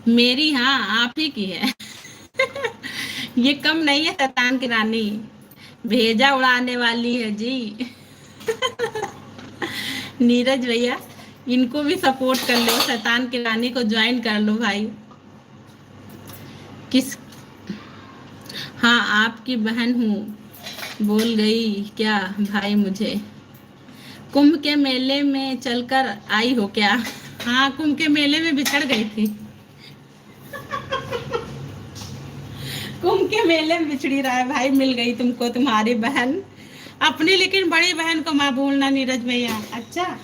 मेरी, हाँ आप ही की है। ये कम नहीं है शैतान की रानी, भेजा उड़ाने वाली है जी। नीरज भैया, इनको भी सपोर्ट कर लो, शैतान की रानी को ज्वाइन कर लो भाई। किस? हाँ आपकी बहन हूँ, बोल गई क्या भाई मुझे? कुंभ के मेले में चलकर आई हो क्या? हाँ कुंभ के मेले में बिछड़ गई थी। कुंभ के मेले में बिछड़ी रहा है भाई, मिल गई तुमको तुम्हारी बहन अपनी, लेकिन बड़ी बहन को माँ बोलना नीरज भैया। अच्छा,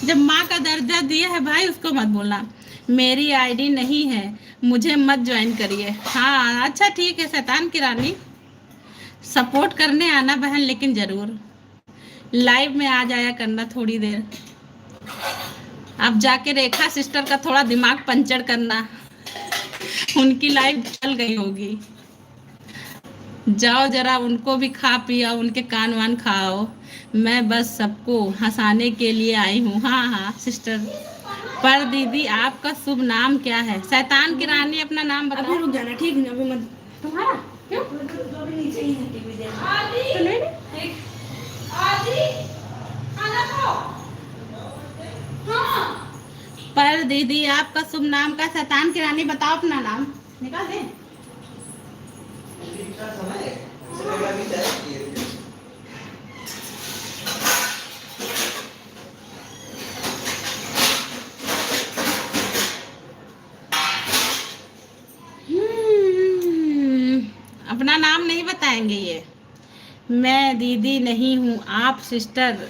जब माँ का दर्जा दिया है भाई उसको मत बोलना। मेरी आईडी नहीं है, मुझे मत ज्वाइन करिए। हाँ अच्छा ठीक है शैतान की रानी, सपोर्ट करने आना बहन, लेकिन जरूर लाइव में आ जाया करना थोड़ी देर। अब जाके रेखा सिस्टर का थोड़ा दिमाग पंचर करना, उनकी लाइफ चल गई होगी। जाओ जरा उनको भी खा पिया, उनके कान वान खाओ। मैं बस सबको हंसाने के लिए आई हूँ। हाँ हाँ सिस्टर। पर दीदी आपका शुभ नाम क्या है? शैतान की रानी अपना नाम बताओ। अभी रुक जाना, ठीक है? अभी मत। तुम्हारा क्यों? तो अभी नीचे ही है टीवी देख। तो ले ले। ठीक। आदि खाना खाओ। हाँ। पर दीदी आपका शुभ नाम का? शैतान की रानी बताओ अपना नाम, निकाल दे। अपना नाम नहीं बताएंगे ये। मैं दीदी नहीं हूँ, आप सिस्टर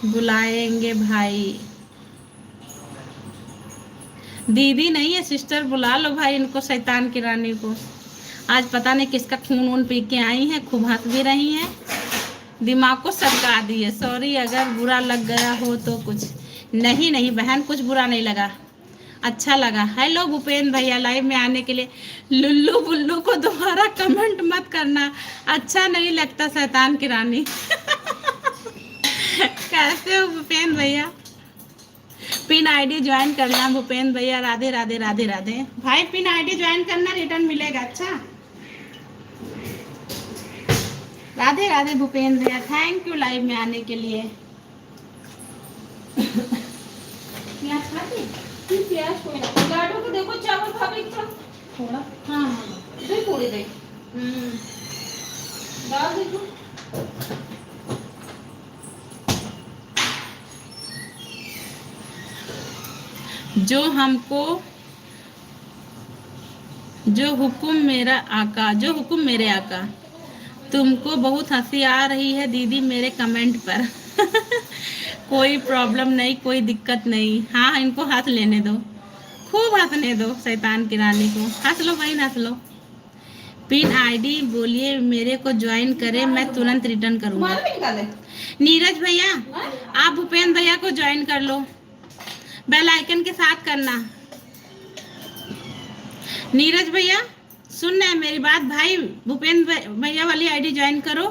बुलाएंगे भाई। दीदी नहीं है, सिस्टर बुला लो भाई इनको, शैतान की रानी को। आज पता नहीं किसका खून वून पी के आई हैं, खूब हंस भी रही हैं, दिमाग को सटका दिए। सॉरी अगर बुरा लग गया हो तो। कुछ नहीं नहीं बहन, कुछ बुरा नहीं लगा, अच्छा लगा। हेलो भूपेंद्र भैया, लाइव में आने के लिए। लुल्लू बुल्लू को दोबारा कमेंट मत करना, अच्छा नहीं लगता शैतान की रानी। कैसे हो भूपेंद्र भैया? पिन आईडी ज्वाइन करना भूपेंद्र भैया। राधे राधे राधे राधे भाई, पिन आईडी ज्वाइन करना, रिटर्न मिलेगा। अच्छा राधे राधे भूपेंद्र भैया, थैंक यू लाइव में आने के लिए। प्याज खाती? प्याज कोई ना, लाडू को देखो, चावल खा गई थोड़ा। हाँ हाँ दे पूरी दे। दाल देखो। जो हमको जो हुक्म मेरा आका, जो हुक्म मेरे आका। तुमको बहुत हंसी आ रही है दीदी मेरे कमेंट पर। कोई प्रॉब्लम नहीं, कोई दिक्कत नहीं। हाँ, इनको हंस लेने दो, खूब हंसने दो शैतान की रानी को। हंस लो भाई, हंस लो। पिन आईडी बोलिए मेरे को ज्वाइन करे, मैं तुरंत रिटर्न करूंगा। नीरज भैया, आप भूपेंद्र भैया को ज्वाइन कर लो, बेल आइकन के साथ करना। नीरज भैया सुन रहे हैं मेरी बात? भाई भूपेंद्र भैया वाली आईडी ज्वाइन करो,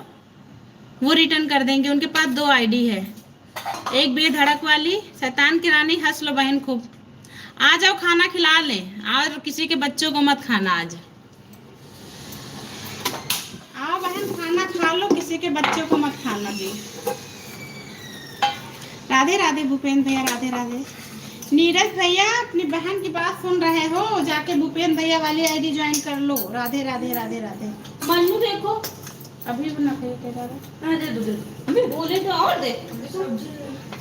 वो रिटर्न कर देंगे। उनके पास 2 आईडी है, एक बेधड़क वाली शैतान की रानी। हंस लो बहन खूब। आ जाओ, खाना खिला ले, और किसी के बच्चों को मत खाना आज। आओ बहन, खाना खा लो, किसी के बच्चों को मत खाना जी। राधे राधे भूपेंद्र भैया, राधे राधे। नीरज भैया अपनी बहन की बात सुन रहे हो, जाके भूपेंद्र भैया वाली आईडी ज्वाइन कर लो। राधे राधे राधे राधे। मन्नू देखो, अभी बना के दे दो, अभी बोले तो और दे।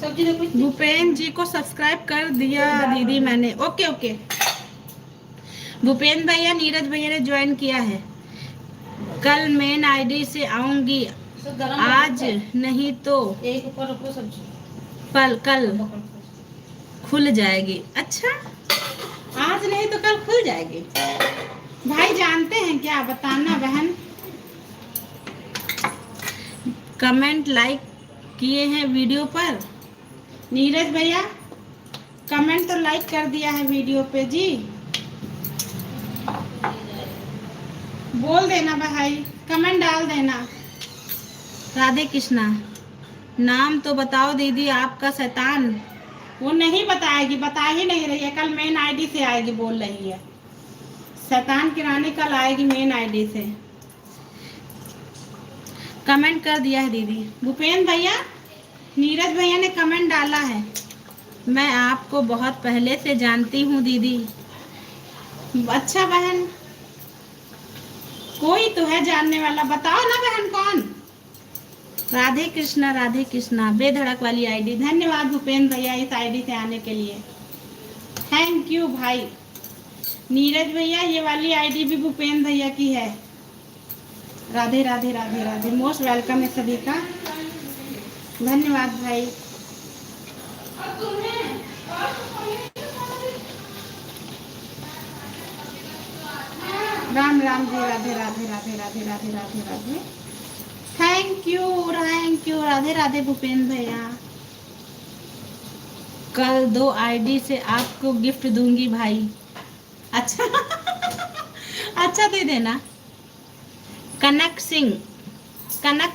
सब्जी देखो। भूपेंद्र जी को सब्सक्राइब कर दिया दीदी मैंने। Okay okay. भूपेंद्र भैया नीरज भैया ने ज्वाइन किया है। कल मेन आईडी से आऊंगी, आज नहीं तो एक ऊपर रखो सब्जी, कल खुल जाएगी। अच्छा, आज नहीं तो कल खुल जाएगी। भाई जानते हैं क्या, बताना बहन। कमेंट लाइक किए हैं वीडियो पर? नीरज भैया कमेंट तो लाइक कर दिया है वीडियो पे जी, बोल देना भाई, कमेंट डाल देना। राधे कृष्णा, नाम तो बताओ दीदी आपका। शैतान वो नहीं बताएगी, बता ही नहीं रही है। कल मेन आईडी से आएगी बोल रही है। शैतान की रानी कल आएगी मेन आईडी से। कमेंट कर दिया है दीदी। भूपेंद्र भैया, नीरज भैया ने कमेंट डाला है। मैं आपको बहुत पहले से जानती हूँ दीदी। अच्छा बहन, कोई तो है जानने वाला, बताओ ना बहन कौन। राधे कृष्णा बेधड़क वाली आईडी। धन्यवाद भूपेंद्र भैया इस आईडी से आने के लिए, थैंक यू भाई। नीरज भैया ये वाली आईडी भी भूपेंद्र भैया की है। राधे राधे राधे राधे, मोस्ट वेलकम है सभी का, धन्यवाद भाई। राम राम जी, राधे राधे राधे राधे राधे राधे राधे, थैंक यू राधे राधे भूपेंद्र भैया। कल 2 आईडी से आपको गिफ्ट दूंगी भाई। अच्छा अच्छा दे देना। कनक सिंह, कनक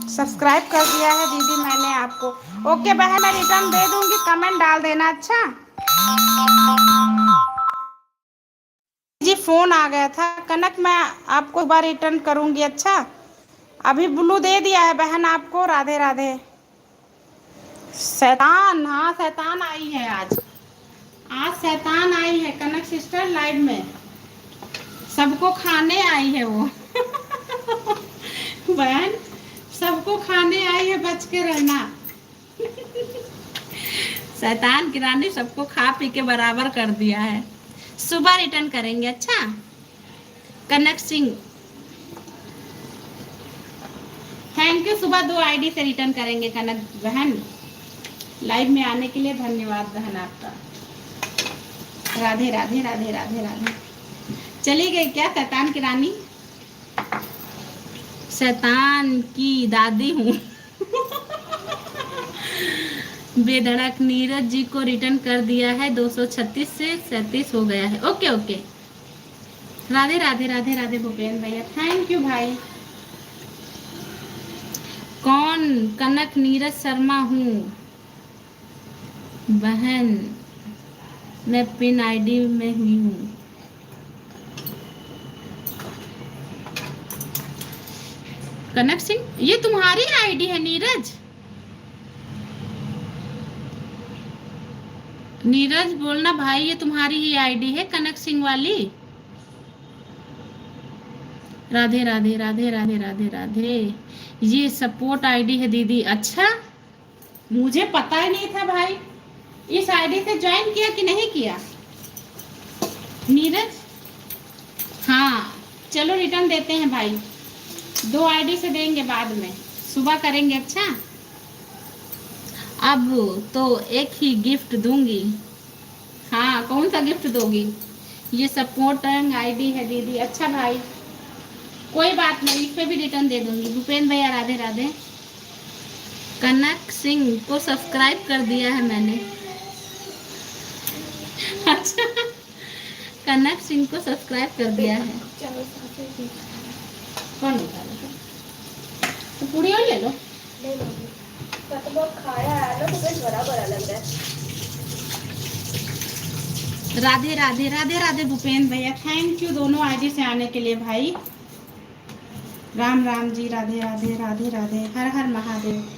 सब्सक्राइब कर दिया है दीदी मैंने आपको। ओके बहन, मैं रिटर्न दे दूंगी, कमेंट डाल देना। अच्छा जी, फोन आ गया था कनक, मैं आपको एक बार रिटर्न करूंगी। अच्छा, अभी ब्लू दे दिया है बहन आपको। राधे राधे। शैतान, हाँ शैतान आई है आज, आज शैतान आई है कनक सिस्टर लाइव में, सबको खाने आई है वो। बहन सबको खाने आई है, बच के रहना। शैतान की रानी सबको खा पी के बराबर कर दिया है। सुबह रिटर्न करेंगे। अच्छा कनक सिंह, थैंक यू। सुबह 2 आईडी से रिटर्न करेंगे कनक बहन। लाइव में आने के लिए धन्यवाद बहन आपका। राधे राधे राधे राधे राधे। चली गई क्या शैतान की रानी? शैतान की दादी हूँ। बेधड़क नीरज जी को रिटर्न कर दिया है, 236 से 37 हो गया है। Okay okay. राधे राधे राधे राधे भूपेंद्र भैया, थैंक यू भाई। कौन? कनक नीरज शर्मा हूँ बहन, मैं पिन आईडी में हुई हूँ। कनक सिंह, ये तुम्हारी आईडी है नीरज? नीरज बोलना भाई, ये तुम्हारी ही आईडी है कनक सिंह वाली? राधे राधे राधे राधे राधे राधे। ये सपोर्ट आईडी है दीदी। अच्छा, मुझे पता ही नहीं था भाई। इस आईडी से ज्वाइन किया कि नहीं किया नीरज? हाँ चलो रिटर्न देते हैं भाई, 2 आईडी से देंगे बाद में, सुबह करेंगे। अच्छा अब तो एक ही गिफ्ट दूंगी। हाँ कौन सा गिफ्ट दोगी? ये सपोर्टिंग आईडी है दीदी। अच्छा भाई कोई बात नहीं, इस पे भी रिटर्न दे दूंगी। भूपेंद्र भैया राधे राधे। कनक सिंह को सब्सक्राइब कर दिया है मैंने। अच्छा कनक सिंह को सब्सक्राइब कर दिया है। कौन तो पूरी और ले लो। तो बहुत खाया है ना, तो पेट भरा भरा लग रहा है। राधे राधे राधे राधे भूपेंद्र भैया, थैंक यू दोनों आईडी से आने के लिए भाई। राम राम जी, राधे राधे राधे राधे, हर हर महादेव।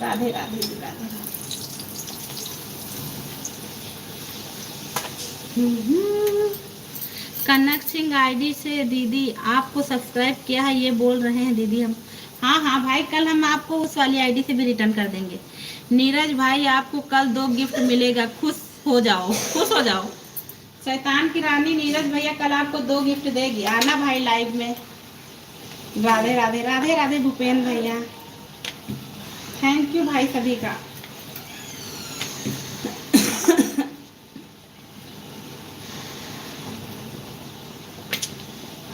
राधे राधे जी, राधे राधे। कनक सिंह आईडी से दीदी आपको सब्सक्राइब किया है, ये बोल रहे हैं दीदी हम। हाँ हाँ भाई कल हम आपको उस वाली आईडी से भी रिटर्न कर देंगे। नीरज भाई आपको कल 2 गिफ्ट मिलेगा, खुश हो जाओ, खुश हो जाओ। शैतान की रानी नीरज भैया कल आपको 2 गिफ्ट देगी, आना भाई लाइव में। राधे राधे राधे राधे भूपेंद्र भैया, थैंक यू भाई सभी का।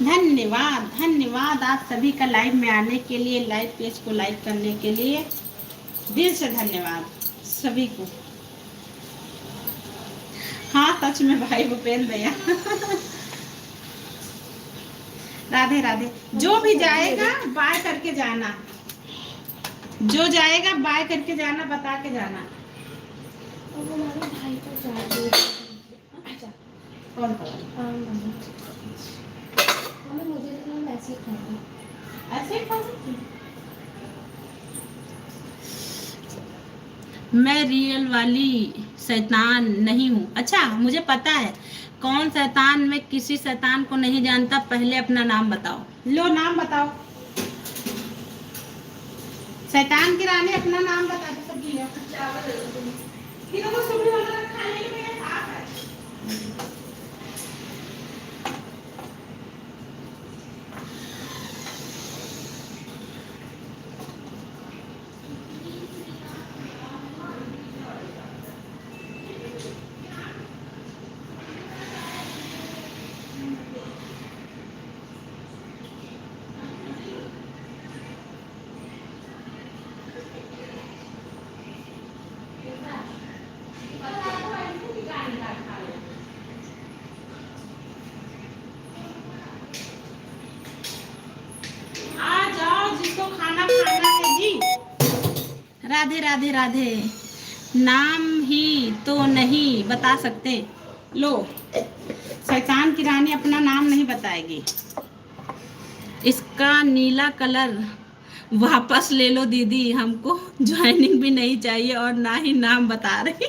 धन्यवाद धन्यवाद आप सभी का लाइव में आने के लिए, लाइव पेज को लाइक करने के लिए दिल से धन्यवाद सभी को। हाँ सच में भाई भूपेंद्र भैया। राधे राधे। जो भी जाएगा बाय करके जाना, जो जाएगा बाय करके जाना, बता के जाना। भाई को कौन मुझे तो ऐसे खाना, ऐसे मैं रियल वाली शैतान नहीं हूँ। अच्छा मुझे पता है कौन शैतान, मैं किसी शैतान को नहीं जानता। पहले अपना नाम बताओ। लो नाम बताओ। शैतान की रानी अपना नाम बता दो। सब राधे राधे राधे। नाम ही तो नहीं बता सकते। लो शैतान की रानी अपना नाम नहीं बताएगी। इसका नीला कलर वापस ले लो दीदी, हमको ज्वाइनिंग भी नहीं चाहिए और ना ही नाम बता रही।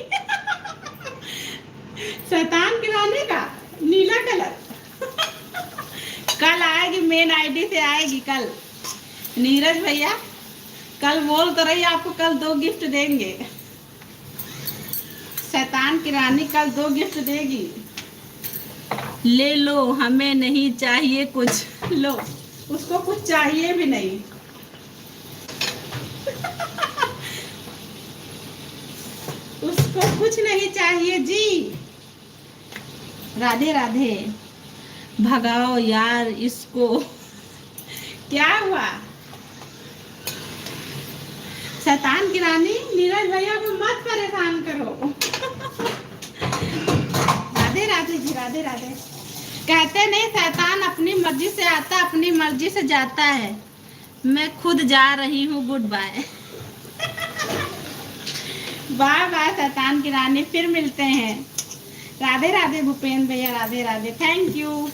शैतान की रानी का नीला कलर कल आएगी, मेन आईडी से आएगी कल। नीरज भैया कल बोल तो रही आपको कल 2 गिफ्ट देंगे। शैतान की रानी कल 2 गिफ्ट देगी। ले लो, हमें नहीं चाहिए कुछ। लो उसको कुछ चाहिए भी नहीं। उसको कुछ नहीं चाहिए जी। राधे राधे। भगाओ यार इसको। क्या हुआ? शैतान की रानी नीरज भैया को मत परेशान करो। राधे राधे जी, राधे राधे। कहते नहीं शैतान अपनी मर्जी से आता अपनी मर्जी से जाता है। मैं खुद जा रही हूँ, गुड बाय। बाय बाय शैतान की रानी, फिर मिलते हैं। राधे राधे भूपेंद्र भैया, राधे राधे, थैंक यू।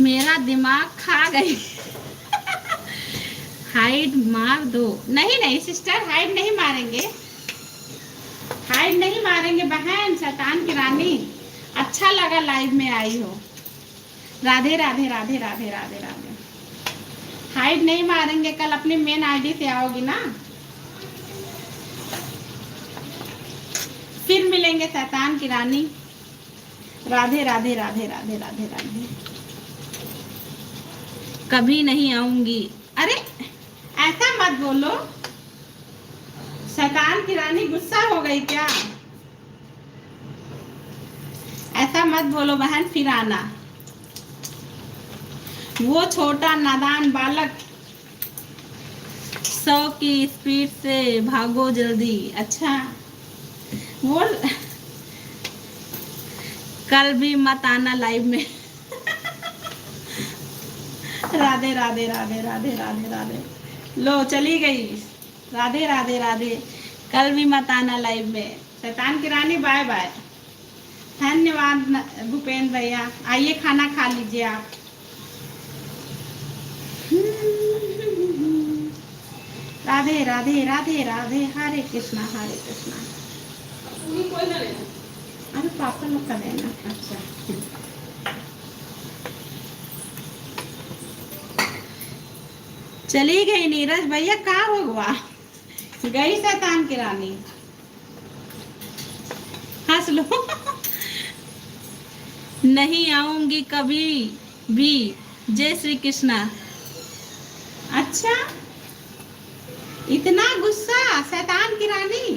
मेरा दिमाग खा गई। हाइड मार दो। नहीं नहीं सिस्टर, हाइड नहीं मारेंगे, हाइड नहीं मारेंगे बहन। शैतान की रानी अच्छा लगा लाइव में आई हो। राधे राधे राधे राधे राधे राधे। हाइड नहीं मारेंगे, कल अपनी मेन आईडी से आओगी ना, फिर मिलेंगे शैतान की रानी। राधे राधे राधे राधे राधे राधे। कभी नहीं आऊंगी। अरे ऐसा मत बोलो, शैतान की रानी गुस्सा हो गई क्या? ऐसा मत बोलो बहन, फिर आना। वो छोटा नादान बालक 100 की स्पीड से भागो जल्दी। अच्छा वो कल भी मत आना लाइव में। राधे राधे राधे राधे राधे राधे। लो चली गई। राधे राधे राधे। कल भी मत आना लाइव में। शैतान की रानी बाय बाय। धन्यवाद भूपेंद्र भैया। आइए खाना खा लीजिए आप। राधे राधे राधे राधे। हरे कृष्णा हरे कृष्णा। कोई ना लेना। अरे पापा लोग का देना। अच्छा चली गई नीरज भैया, कहाँ हो गवा? गई शैतान की रानी। हंस लो। नहीं आऊंगी कभी भी। जय श्री कृष्णा। अच्छा इतना गुस्सा शैतान की रानी,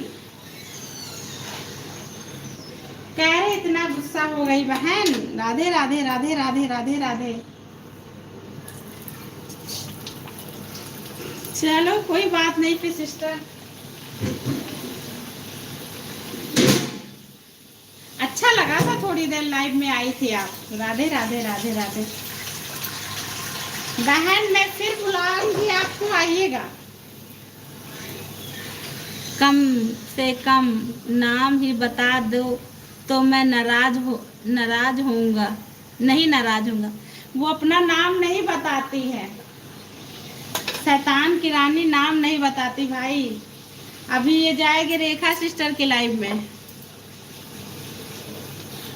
कह रहे इतना गुस्सा हो गई बहन। राधे राधे राधे राधे राधे राधे। चलो कोई बात नहीं फिर सिस्टर। अच्छा लगा था, थोड़ी देर लाइव में आई थी आप। राधे राधे राधे राधे। बहन मैं फिर बुलाऊंगी आपको, आइएगा। कम से कम नाम ही बता दो तो मैं नाराज होऊंगा। नहीं नाराज होऊंगा। वो अपना नाम नहीं बताती है, शैतान की रानी नाम नहीं बताती भाई। अभी ये जाएगी रेखा सिस्टर के लाइव में,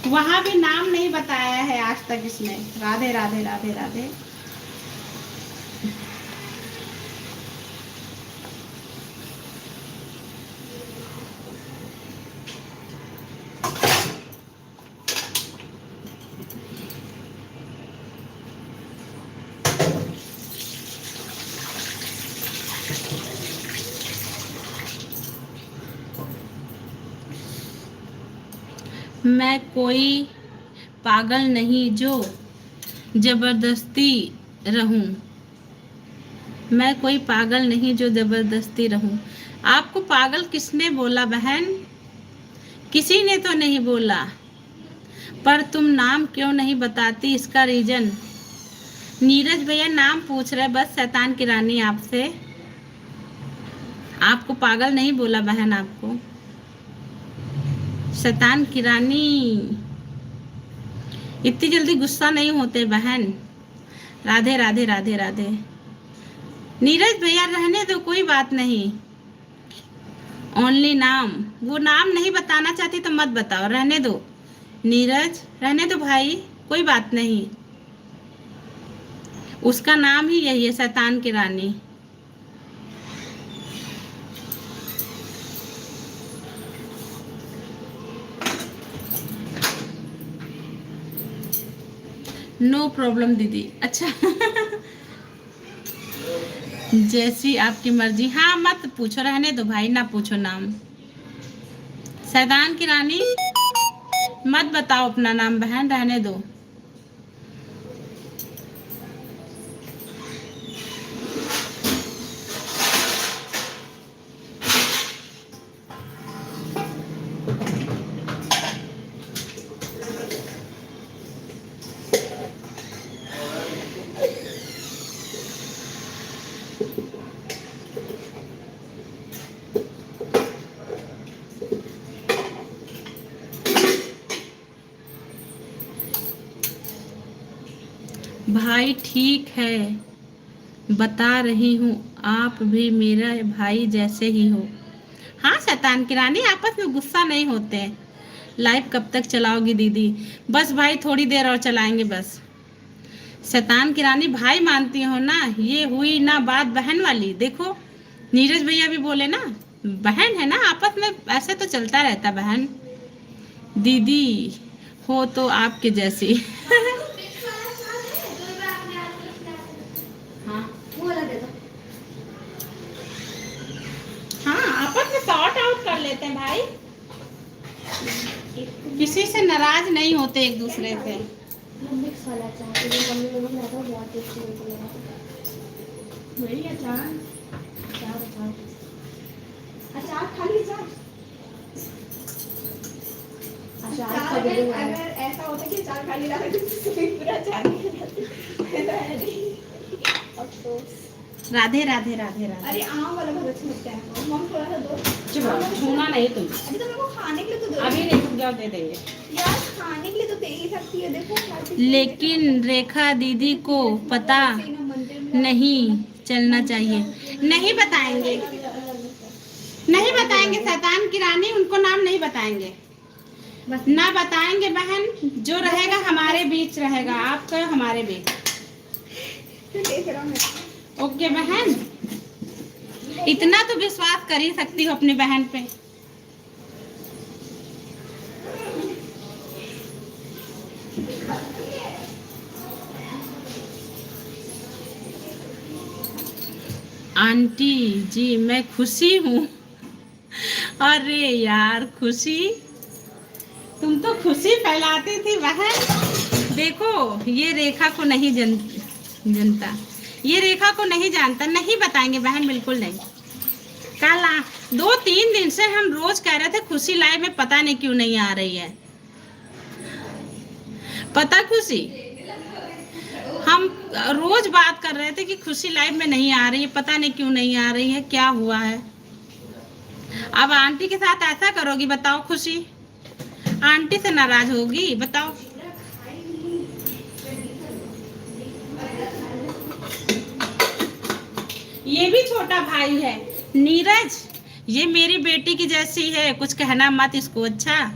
वहां भी नाम नहीं बताया है आज तक इसने। राधे राधे राधे राधे। मैं कोई पागल नहीं जो जबरदस्ती रहूं। मैं कोई पागल नहीं जो जबरदस्ती रहूं। आपको पागल किसने बोला बहन? किसी ने तो नहीं बोला, पर तुम नाम क्यों नहीं बताती, इसका रीजन। नीरज भैया नाम पूछ रहे बस शैतान की रानी आपसे। आपको पागल नहीं बोला बहन। आपको शैतान की रानी इतनी जल्दी गुस्सा नहीं होते बहन। राधे राधे राधे राधे। नीरज भैया रहने दो, कोई बात नहीं। ओनली नाम, वो नाम नहीं बताना चाहती तो मत बताओ, रहने दो। नीरज रहने दो भाई, कोई बात नहीं। उसका नाम ही यही है, शैतान की रानी। नो प्रॉब्लम दीदी। अच्छा जैसी आपकी मर्जी। हाँ मत पूछो, रहने दो भाई, ना पूछो नाम। शैतान की रानी मत बताओ अपना नाम बहन, रहने दो। भाई ठीक है, बता रही हूँ, आप भी मेरा भाई जैसे ही हो। हाँ शैतान की रानी, आपस में गुस्सा नहीं होते हैं। लाइव कब तक चलाओगी दीदी? बस भाई थोड़ी देर और चलाएंगे बस। शैतान की रानी भाई मानती हो ना, ये हुई ना बात बहन वाली। देखो नीरज भैया भी बोले ना, बहन है ना, आपस में ऐसे तो चलता रहता बहन। दीदी हो तो आपके जैसी। हाँ वो वाला दे दो। हाँ, आपस में सॉर्ट आउट कर लेते हैं भाई, किसी से नाराज नहीं होते एक दूसरे से। मिक्स वाला अचार जो मम्मी लोग बनाता है बहुत टेस्टी मुझे लगा। वही अचार अचार अचार अचार खाली अचार अचार खरीदे अगर ऐसा होता कि अचार खाली रहा तो पूरा अचार नहीं खाते। अफसोस। राधे राधे राधे राधे। अरे आम वाला बहुत अच्छा लगता है, मम्मी थोड़ा सा दो। छूना नहीं तुम। अरे तो मेरे को खाने के लिए तो दो। अभी नहीं, रुक जाओ, दे देंगे यार खाने के लिए तो दे ही सकती है, देखो। लेकिन रेखा दीदी को पता नहीं चलना चाहिए। नहीं बताएंगे, नहीं बताएंगे, शैतान की रानी, उनको नाम नहीं बताएंगे, ना बताएंगे बहन। जो रहेगा हमारे बीच रहेगा, आपका हमारे बीच। ओके बहन, इतना तो विश्वास कर ही सकती हो अपनी बहन पे। आंटी जी मैं खुशी हूँ। अरे यार खुशी, तुम तो खुशी फैलाती थी बहन। देखो ये रेखा को नहीं जनता, ये रेखा को नहीं जानता, नहीं बताएंगे बहन, बिल्कुल नहीं। कल 2-3 दिन से हम रोज कह रहे थे खुशी लाइव में, पता नहीं क्यों नहीं आ रही है। पता खुशी, हम रोज बात कर रहे थे कि खुशी लाइव में नहीं आ रही है, पता नहीं क्यों नहीं आ रही है, क्या हुआ है। अब आंटी के साथ ऐसा करोगी बताओ खुशी, आंटी से नाराज होगी बताओ। ये भी छोटा भाई है नीरज, ये मेरी बेटी की जैसी है, कुछ कहना मत इसको। अच्छा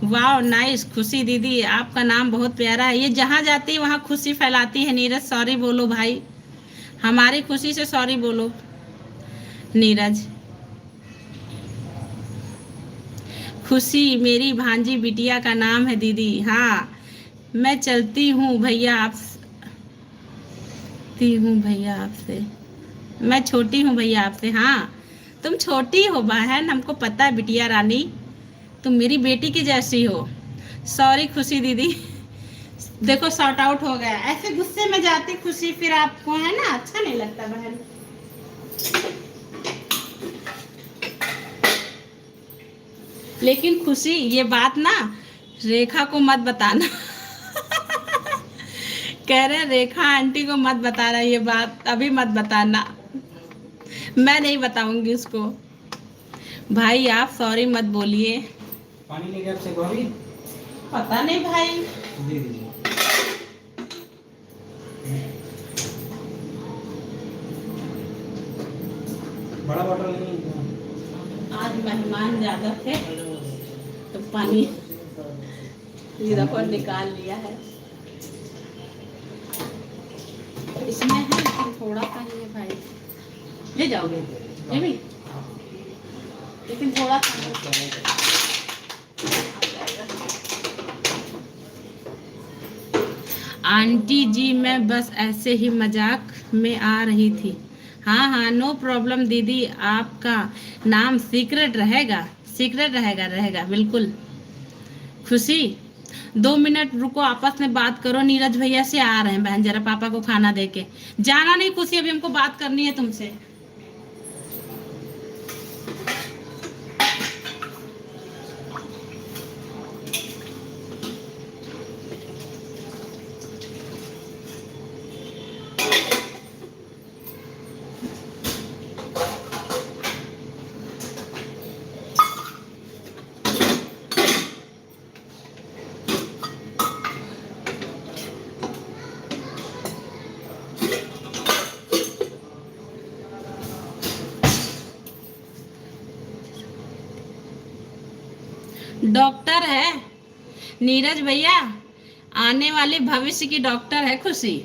वाह नाइस, खुशी दीदी आपका नाम बहुत प्यारा है। ये जहाँ जाती है वहाँ खुशी फैलाती है। नीरज सॉरी बोलो भाई, हमारी खुशी से सॉरी बोलो नीरज। खुशी मेरी भांजी बिटिया का नाम है दीदी। हाँ मैं चलती हूँ भैया आपसे, मैं छोटी हूँ भैया आपसे। हाँ तुम छोटी हो बहन, हमको पता है बिटिया रानी, तुम मेरी बेटी की जैसी हो। सॉरी खुशी दीदी। देखो सॉर्ट आउट हो गया। ऐसे गुस्से में जाती खुशी, फिर आपको है ना अच्छा नहीं लगता बहन। लेकिन खुशी ये बात ना रेखा को मत बताना। कह रहे रेखा आंटी को मत बताना ये बात, अभी मत बताना, मैं नहीं बताऊंगी उसको। भाई आप सॉरी मत बोलिए। पानी लेके आपसे भाभी, पता नहीं भाई, दे दीजिए। बड़ा बॉटल नहीं है। आज मेहमान ज्यादा थे तो पानी ये दफा निकाल लिया है। इसमें है लेकिन थोड़ा सा ही है भाई, ले जाओगे ये भी, लेकिन थोड़ा सा। आंटी जी मैं बस ऐसे ही मजाक में आ रही थी। हाँ हाँ नो प्रॉब्लम दीदी, आपका नाम सीक्रेट रहेगा, सीक्रेट रहेगा बिल्कुल। खुशी 2 मिनट रुको, आपस में बात करो। नीरज भैया से आ रहे हैं बहन, जरा पापा को खाना दे के। जाना नहीं खुशी, अभी हमको बात करनी है तुमसे। डॉक्टर है नीरज भैया, आने वाले भविष्य की डॉक्टर है खुशी।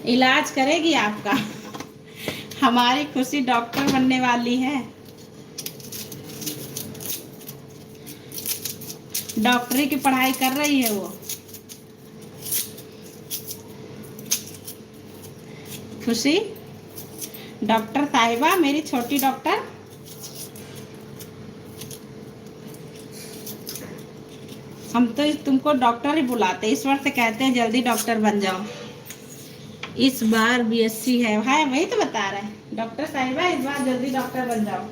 इलाज करेगी आपका। हमारी खुशी डॉक्टर बनने वाली है। डॉक्टरी की पढ़ाई कर रही है वो। खुशी डॉक्टर साहिबा, मेरी छोटी डॉक्टर। हम तो तुमको डॉक्टर ही बुलाते, ईश्वर से कहते हैं जल्दी डॉक्टर बन जाओ। इस बार बीएससी है वही तो बता रहे हैं डॉक्टर साहिबा, इस बार जल्दी डॉक्टर बन जाओ।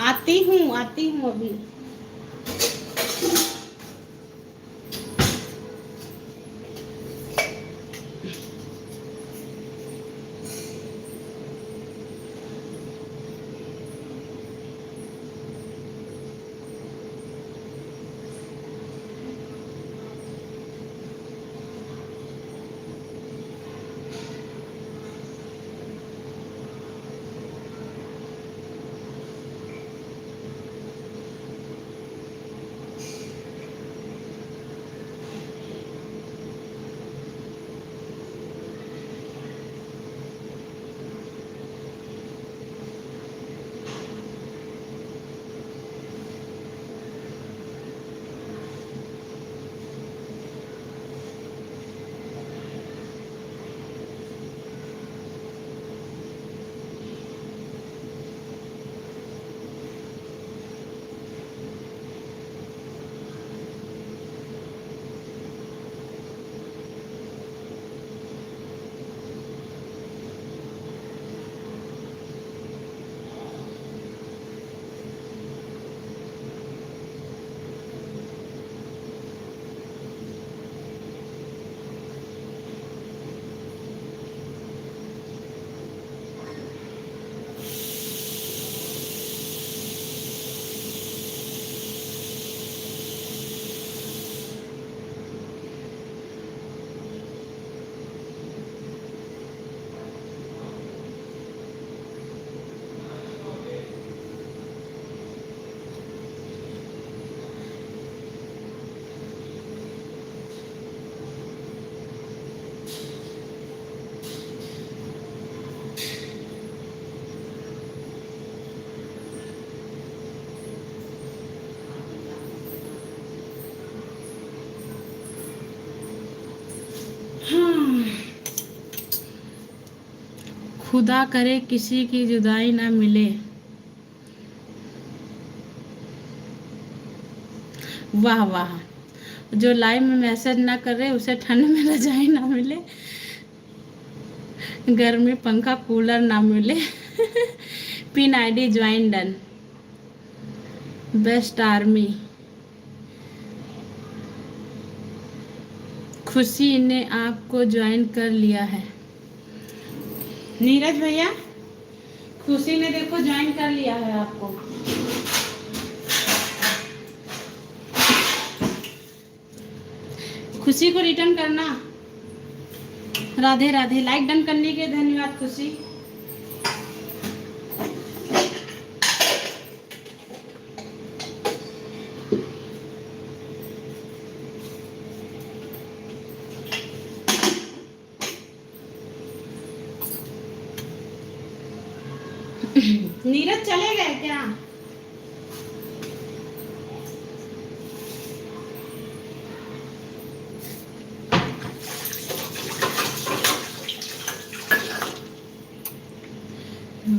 आती हूँ अभी। खुदा करे किसी की जुदाई ना मिले। वाह वाह। जो लाइव में मैसेज ना करे उसे ठंड में रजाई ना मिले, गर्मी पंखा कूलर ना मिले। Pin ID join done. Best army. खुशी ने आपको ज्वाइन कर लिया है। नीरज भैया, खुशी ने देखो ज्वाइन कर लिया है आपको। खुशी को रिटर्न करना। राधे राधे। लाइक डन करने के धन्यवाद खुशी। नीरज चले गए क्या?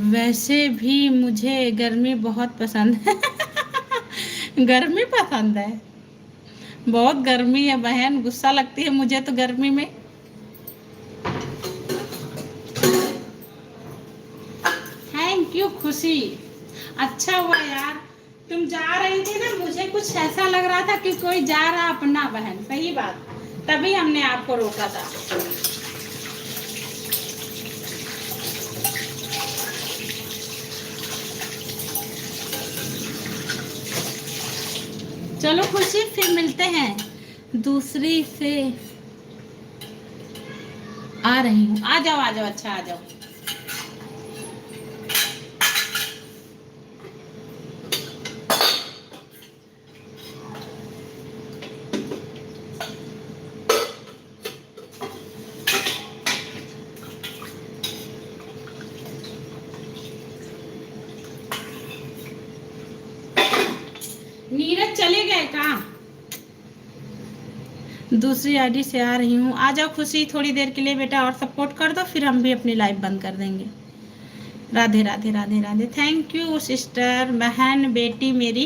वैसे भी मुझे गर्मी बहुत पसंद है। गर्मी पसंद है, बहुत गर्मी है बहन, गुस्सा लगती है मुझे तो गर्मी में। थैंक यू खुशी। अच्छा हुआ यार तुम जा रही थी ना, मुझे कुछ ऐसा लग रहा था कि कोई जा रहा अपना बहन, सही बात, तभी हमने आपको रोका था। चलो खुशी फिर मिलते हैं, दूसरी से आ रही हूँ। आ जाओ आ जाओ, अच्छा आ जाओ। नीरज चले गए कहाँ? दूसरी आईडी से आ रही हूँ। आ जाओ खुशी थोड़ी देर के लिए बेटा, और सपोर्ट कर दो, फिर हम भी अपनी लाइव बंद कर देंगे। Radhe Radhe Radhe Radhe. Thank you sister, बहन, बेटी मेरी।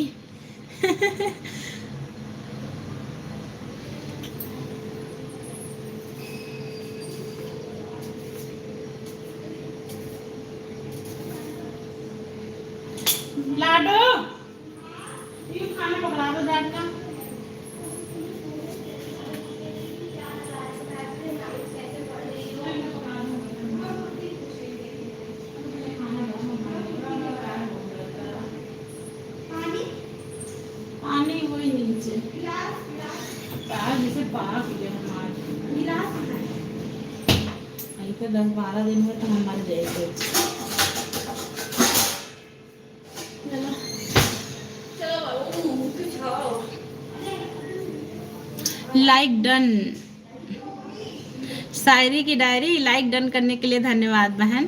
लाडो ये खाना पकड़ा दो डैड का। पानी वही नीचे जिसे पाक हमारे 10-12 दिन में तो हम मर जाएंगे। Like done. शायरी की डायरी लाइक डन करने के लिए धन्यवाद बहन।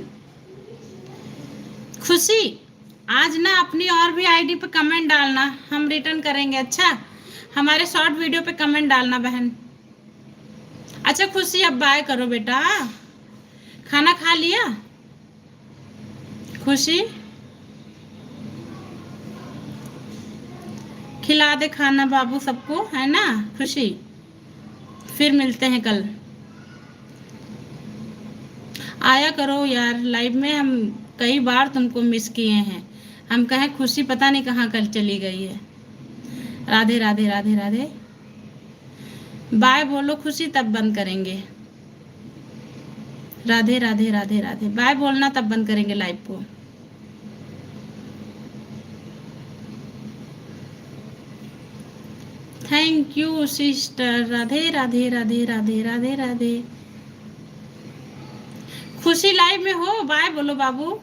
खुशी आज ना अपनी और भी आईडी पे कमेंट डालना, हम रिटर्न करेंगे। अच्छा हमारे शॉर्ट वीडियो पे कमेंट डालना बहन। अच्छा खुशी अब बाय करो बेटा, खाना खा लिया? खुशी खिला दे खाना बाबू सबको, है ना खुशी? फिर मिलते हैं कल। आया करो यार लाइव में, हम कई बार तुमको मिस किए हैं। हम कहें खुशी पता नहीं कहाँ कल चली गई है। राधे राधे राधे राधे। बाय बोलो खुशी तब बंद करेंगे। राधे राधे राधे राधे। बाय बोलना तब बंद करेंगे लाइव को। Thank you sister. Radhe Radhe Radhe Radhe Radhe Radhe. खुशी लाइव में हो? बाय बोलो बाबू।